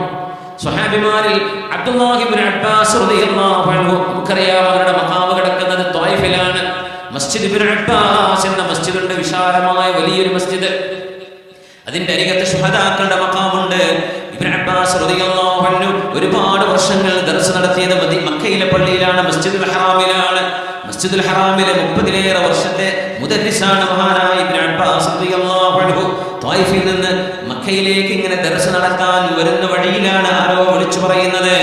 സ്വഹാബിമാരിൽ അബ്ദുല്ലാഹി ഇബ്നു അബ്ബാസ് റളിയല്ലാഹു അൻഹു, നമുക്കറിയാം അവരുടെ മഖാം കിടക്കുന്നത് ത്വായിഫിലാണ്. മസ്ജിദ് ഇബ്നു അബ്ബാസ് എന്ന മസ്ജിദുണ്ട്, വിശാലമായ വലിയൊരു മസ്ജിദ്. അതിന്റെ അരികത്ത് ശുഹദാക്കളുടെ മഖാമുണ്ട്. ഇബ്നു അബ്ബാസ് റളിയല്ലാഹു അൻഹു ഒരുപാട് വർഷങ്ങൾ ദർസ് നടത്തിയത് മക്കയിലെ പള്ളിയിലാണ്, മസ്ജിദുൽ ഹറാമിലാണ്. മസ്ജിദുൽ ഹറാമിലെ 30-ലേറെ വർഷത്തെ മുദർരിസാണ് മഹാനായ ഇബ്നു അബ്ബാസ് റളിയല്ലാഹു അൻഹു. ത്വായിഫിൽ നിന്ന് മക്കയിലേക്ക് ഇങ്ങനെ ദർസ് നടത്താൻ വരുന്ന വഴിയിലാണ് ആരോ വിളിച്ചു പറയുന്നത്.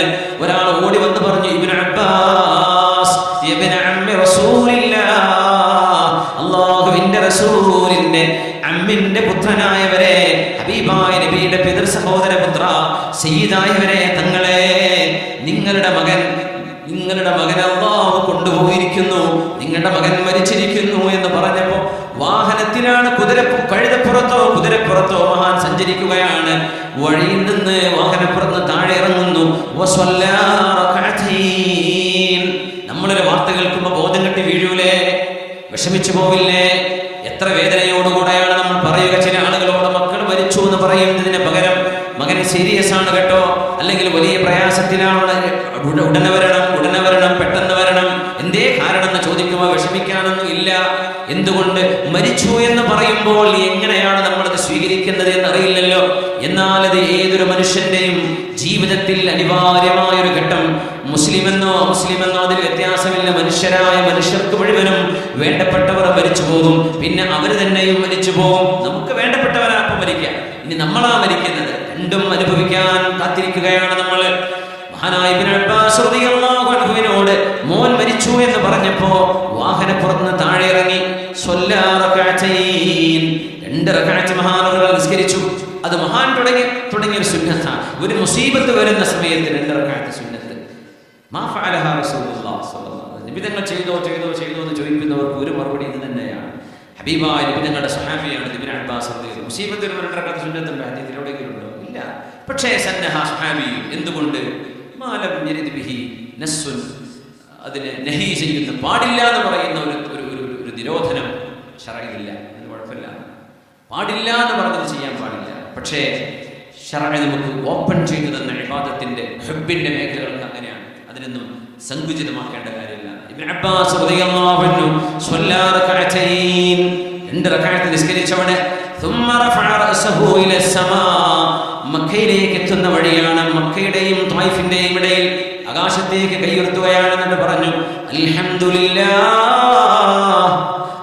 ഒരാൾ ഓടി വന്ന് പറഞ്ഞു, ഇബ്നു അബ്ബാസ് ഇബ്നു അമ്മി റസൂലില്ലാഹ്, അല്ലാഹുവിന്റെ റസൂലിന്റെ അമ്മിന്റെ പുത്രനായവരെ, ഹബീബായ നബിയുടെ പിതൃ സഹോദര പുത്ര സയ്യിദായവരെ, തങ്ങളെ നിങ്ങളുടെ മകൻ അല്ലാഹു കൊണ്ടുപോയിരിക്കുന്നു, നിങ്ങളുടെ മകൻ മരിച്ചിരിക്കുന്നു എന്ന് പറഞ്ഞപ്പോ വാഹനത്തിലാണ്, കുതിരപ്പുറത്തോ മഹാൻ സഞ്ചരിക്കുകയാണ്. വഴിയിൽ നിന്ന് വാഹനപ്പുറത്ത് താഴെ ഇറങ്ങുന്നു. നമ്മളൊരു വാർത്ത കേൾക്കുമ്പോ ബോധം കെട്ടി വീഴൂലേ, വിഷമിച്ചു പോവില്ലേ? എത്ര വേദനയോടുകൂടെയാണ് നമ്മൾ പറയുക ചില ആളുകളോട് മക്കൾ മരിച്ചു എന്ന് പറയുന്നതിന് പകരം മകൻ സീരിയസ് ആണ് കേട്ടോ, അല്ലെങ്കിൽ വലിയ പ്രയാസത്തിലാണ്, ഉടനെ വരണം, പെട്ടെന്ന് വരണം. എന്തേ കാരണം എന്ന് ചോദിക്കുമ്പോൾ വിഷമിക്കാനൊന്നും ഇല്ല. എന്തുകൊണ്ട് മരിച്ചു എന്ന് പറയുമ്പോൾ എങ്ങനെയാണ് നമ്മളത് സ്വീകരിക്കുന്നത് എന്നറിയില്ലല്ലോ. എന്നാൽ അത് ഏതൊരു മനുഷ്യന്റെയും ജീവിതത്തിൽ അനിവാര്യമായ ഒരു ഘട്ടം. മുസ്ലിമെന്നോ അമുസ്ലിമെന്നോ അതിൽ വ്യത്യാസമില്ല. മനുഷ്യർക്ക് മുഴുവനും വേണ്ടപ്പെട്ടവർ മരിച്ചു പോകും, പിന്നെ അവർ തന്നെയും മരിച്ചു പോകും. നമുക്ക് വേണ്ടപ്പെട്ടവരാ അപ്പം മരിക്കുക, ഇനി നമ്മളാ മരിക്കുന്നത്. രണ്ടും അനുഭവിക്കാൻ കാത്തിരിക്കുകയാണ് നമ്മൾ. മഹാനായ ഇബ്നു അബ്ബാസ് റളിയല്ലാഹു അൻഹുവിനോട് മോൻ മരിച്ചു എന്ന് പറഞ്ഞപ്പോ വാഹനപ്പുറത്ത് താഴെ ഇറങ്ങി സ്വല്ലാ റകഅതൈൻ, 2 റകഅത്ത് മഹാനവറുകൾ നിസ്കരിച്ചു. അത് മഹാൻ തുടങ്ങിയ ഒരു സുന്നത്താണ്. ഒരു മുസീബത്ത് വരുന്ന സമയത്ത് 2 റകഅത്ത് സുന്നത്ത്. മാ ഫഅലഹ റസൂലുള്ളാഹി സ്വല്ലല്ലാഹു അലൈഹി വസല്ലം. നബി തങ്ങൾ ചെയ്തോ എന്ന് ചോദിക്കുന്നവർക്ക് ഒരു മറുപടി ഇത് തന്നെയാണ്. ഹബീബായ നബി തങ്ങളുടെ സ്വഹാബിയാണ് ഇബ്നു അബ്ബാസ് റളിയല്ലാഹു. മുസീബത്ത് ഒരു 2 റകഅത്ത് സുന്നത്തുണ്ട്, ഹദീസിൽ എവിടെയെങ്കിലും ഉണ്ടോ? ഇല്ല. പക്ഷേ സന്നഹ സ്വഹാബി, എന്തുകൊണ്ട്? മാലം യരിദ് ബിഹി നസ്സുൻ, അതിനെ നഹി ചെയ്യുന്ന പാടില്ല എന്ന് പറയുന്ന ഒരു നിരോധനം ശറഇലില്ല. അതിന് കുഴപ്പമില്ല, പാടില്ല എന്ന് പറഞ്ഞത് ചെയ്യാൻ പാടില്ല. പക്ഷേ ശറഅ് നമുക്ക് ഓപ്പൺ ചെയ്തു തന്ന ഇബാദത്തിന്റെ ഹബ്ബിന്റെ മേഖലകൾക്ക് അങ്ങനെയാണ്. അതിനൊന്നും സങ്കുചിതമാക്കേണ്ട കാര്യമില്ല. ഇബ്നു അബ്ബാസ് റളിയല്ലാഹു അൻഹു സ്വല്ലാ റകഅതൈൻ, 2 റകഅത്ത് നിസ്കരിച്ചവനെ ثم رفع رأسه إلى السماء, മക്കയിലേക്ക് എത്തുന്ന വഴിയാണ്. മക്കയുടെയും ത്വായിഫിന്റെയും ഇടയിൽ ആകാശത്തേക്ക് കൈയുയർത്തുകയാണ്. എന്നിട്ട് പറഞ്ഞു അൽഹംദുലില്ലാഹ്,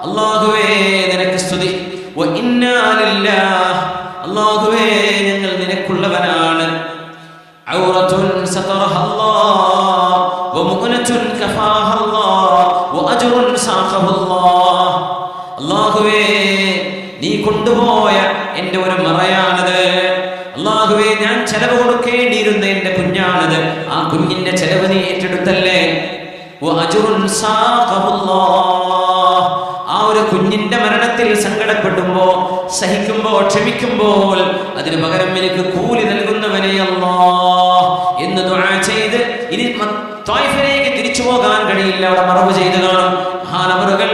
അല്ലാഹുവേ നിനക്ക് സ്തുതി. വ ഇന്നാ ലില്ലാഹ്, അല്ലാഹുവേ ഞങ്ങൾ നിനക്കുള്ളവനാണ്. ഔറത്തുൻ സതറഹല്ലാഹ് വ മുഅനത്തുൻ കഫാഹല്ലാഹ് വ അജ്റുൻ സാഖഹല്ലാഹ്, അല്ലാഹുവേ നീ കൊണ്ടുപോയ എന്റെ ഒരു മറയാണത്. അല്ലാഹുവേ ഞാൻ ചെലവ് കൊടുക്കേണ്ടിയിരുന്ന എന്റെ കുഞ്ഞാണത്, ആ കുഞ്ഞിന്റെ ചെലവ് നീ ഏറ്റെടുത്തല്ലേ. വ അജ്റുൻ സാഖഹല്ലാഹ്, ആ ഒരു കുഞ്ഞിന്റെ മരണത്തിൽ സങ്കടപ്പെടുമ്പോ, സഹിക്കുമ്പോ, ക്ഷമിക്കുമ്പോൾ അതിന് പകരം എനിക്ക് കൂലി നൽകുന്നവനെ അല്ലാഹ് എന്ന് ദുആ ചെയ്ത് ഇനി ത്വായിഫിലേക്ക് തിരിച്ചു പോകാൻ കഴിയില്ല, അവിടെ മറവ് ചെയ്ത് കാണും മഹാനവറുകൾ.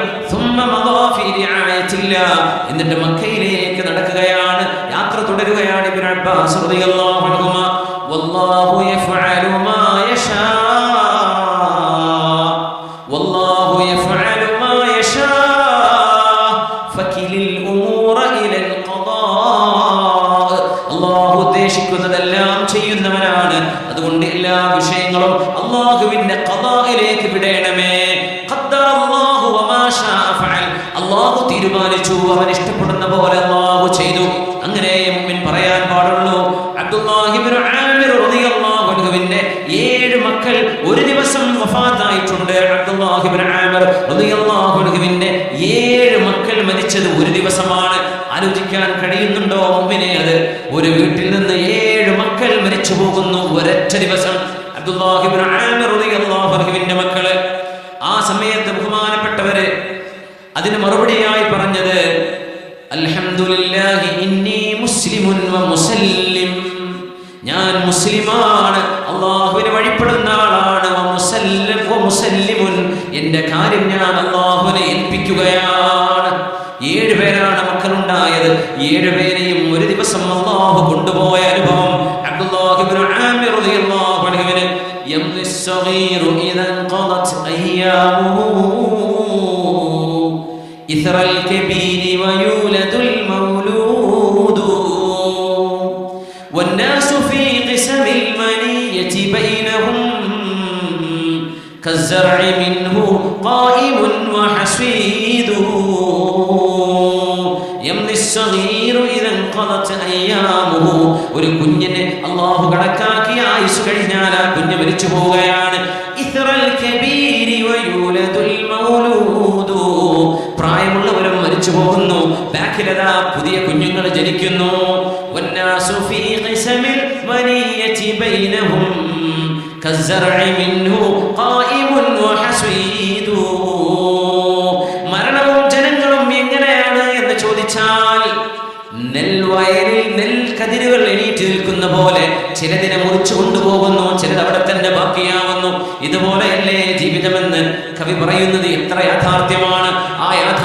എന്നിട്ട് മക്കയിലേക്ക് നടക്കുകയാണ്, യാത്ര തുടരുകയാണ്. ഇബ്നു അബ്ബാസ് റളിയല്ലാഹു അൻഹുമ വല്ലാഹു യഫ്അലു മാ യശാ, വല്ലാഹു യഫ്അലു മാ യശാ ഫകിലിൽ ഉമൂറ ഇലൽ ഖദാ, അല്ലാഹു ഉദ്ദേശിക്കുന്നതെല്ലാം ചെയ്യുന്നവനാണ്. അതുകൊണ്ട് എല്ലാ വിഷയങ്ങളും അല്ലാഹുവിന്റെ ഖദായിലേക്ക് വിടേണമേ. ഖദ്ദറല്ലാഹു വമാ ശാഅ ഫഅൽ, അല്ലാഹു തീരുമാനിച്ചു, അവൻ ഇഷ്ടപ്പെടുന്ന പോലെ അല്ലാഹു ചെയ്തു. അങ്ങനെ മുഅ്മിൻ പറയാൻ പാടുള്ളൂ. അബ്ദുല്ലാഹി ഇബ്നു ആമിർ റളിയല്ലാഹു അൻഹുവിന്റെ 7 മക്കൾ ഒരു ദിവസം വഫാത്തായിട്ടുണ്ട്. അബ്ദുല്ലാഹി ഇബ്നു ആമിർ റളിയല്ലാഹു അൻഹുവിന്റെ 7 മക്കൾ മരിച്ചത് ഒരു ദിവസമാണ്. ആലോചിക്കാൻ കഴിയുന്നുണ്ടോ മുഅ്മിനെ? അത് ഒരു വീട്ടിൽ നിന്ന് 7 മക്കൾ മരിച്ചു പോകുന്നു ഒരൊറ്റ ദിവസം. അബ്ദുല്ലാഹി ഇബ്നു ആമിർ റളിയല്ലാഹു അൻഹുവിന്റെ മക്കള്. ആ സമയത്ത് ബഹുമാനപ്പെട്ടവര് അതിന് മറുപടിയായി പറഞ്ഞത് അൽഹംദുലില്ലാഹി ഇന്നി മുസ്ലിമുൻ വ മുസല്ലിം, ഞാൻ മുസ്ലിമാണ്, അല്ലാഹുവിനെ വഴിപ്പെടുന്ന ആളാണ്. വ മുസല്ലിമുൻ, എന്റെ കാര്യം ഞാൻ അല്ലാഹുവിനെ ഏൽപ്പിക്കുകയാണ്. 7 പേരാണ് മക്കളുണ്ടായത്. 7 പേരെയും ഒരു ദിവസം അല്ലാഹു കൊണ്ടുപോയ അനുഭവം അബ്ദുല്ലാഹി ഇബ്നു ആമിർ റളിയല്ലാഹു അൻഹുവിന് യംനി الصغير إذا انقضت أيامه إثر الكبير ويولد المولود والناس في قسم المنية بينهم كالزرع منه قائم وحصيد يمضي الصغير إذا انقضت أيامه, ഒരു കുഞ്ഞിനെ അല്ലാഹു കണക്കാക്കിയ ആയുസ് കഴിഞ്ഞാൽ ആ കുഞ്ഞ് മരിച്ചു പോവുകയാണ്. ഇസ്റൽ കബീരി വയൂലദുൽ മൗലൂദു, പ്രായമുള്ളവരും മരിച്ചു പോകുന്നു, ബാക്കിലതാ പുതിയ കുഞ്ഞുങ്ങൾ ജനിക്കുന്നു. വന്നാസു ഫീ ഖിസമിൽ മനിയതി ബൈനഹും കസ്സർഇ മിൻഹു ഖായിമുൻ വഹസീദു. മരണവും ജനങ്ങളും എങ്ങനെയാണ് എന്ന് ചോദിച്ചാൽ നെൽവയലിൽ നെൽക്കതിരുകൾ എണീറ്റ് നിൽക്കുന്ന പോലെ ചിലതിനെ മുറിച്ചു കൊണ്ടുപോകുന്നു, ചിലത് അവിടെ തന്നെ ബാക്കിയാവുന്നു. ഇതുപോലെയല്ലേ ജീവിതമെന്ന് കവി പറയുന്നത് എത്ര യാഥാർത്ഥ്യമാണ്. ആ യാഥാർത്ഥ്യം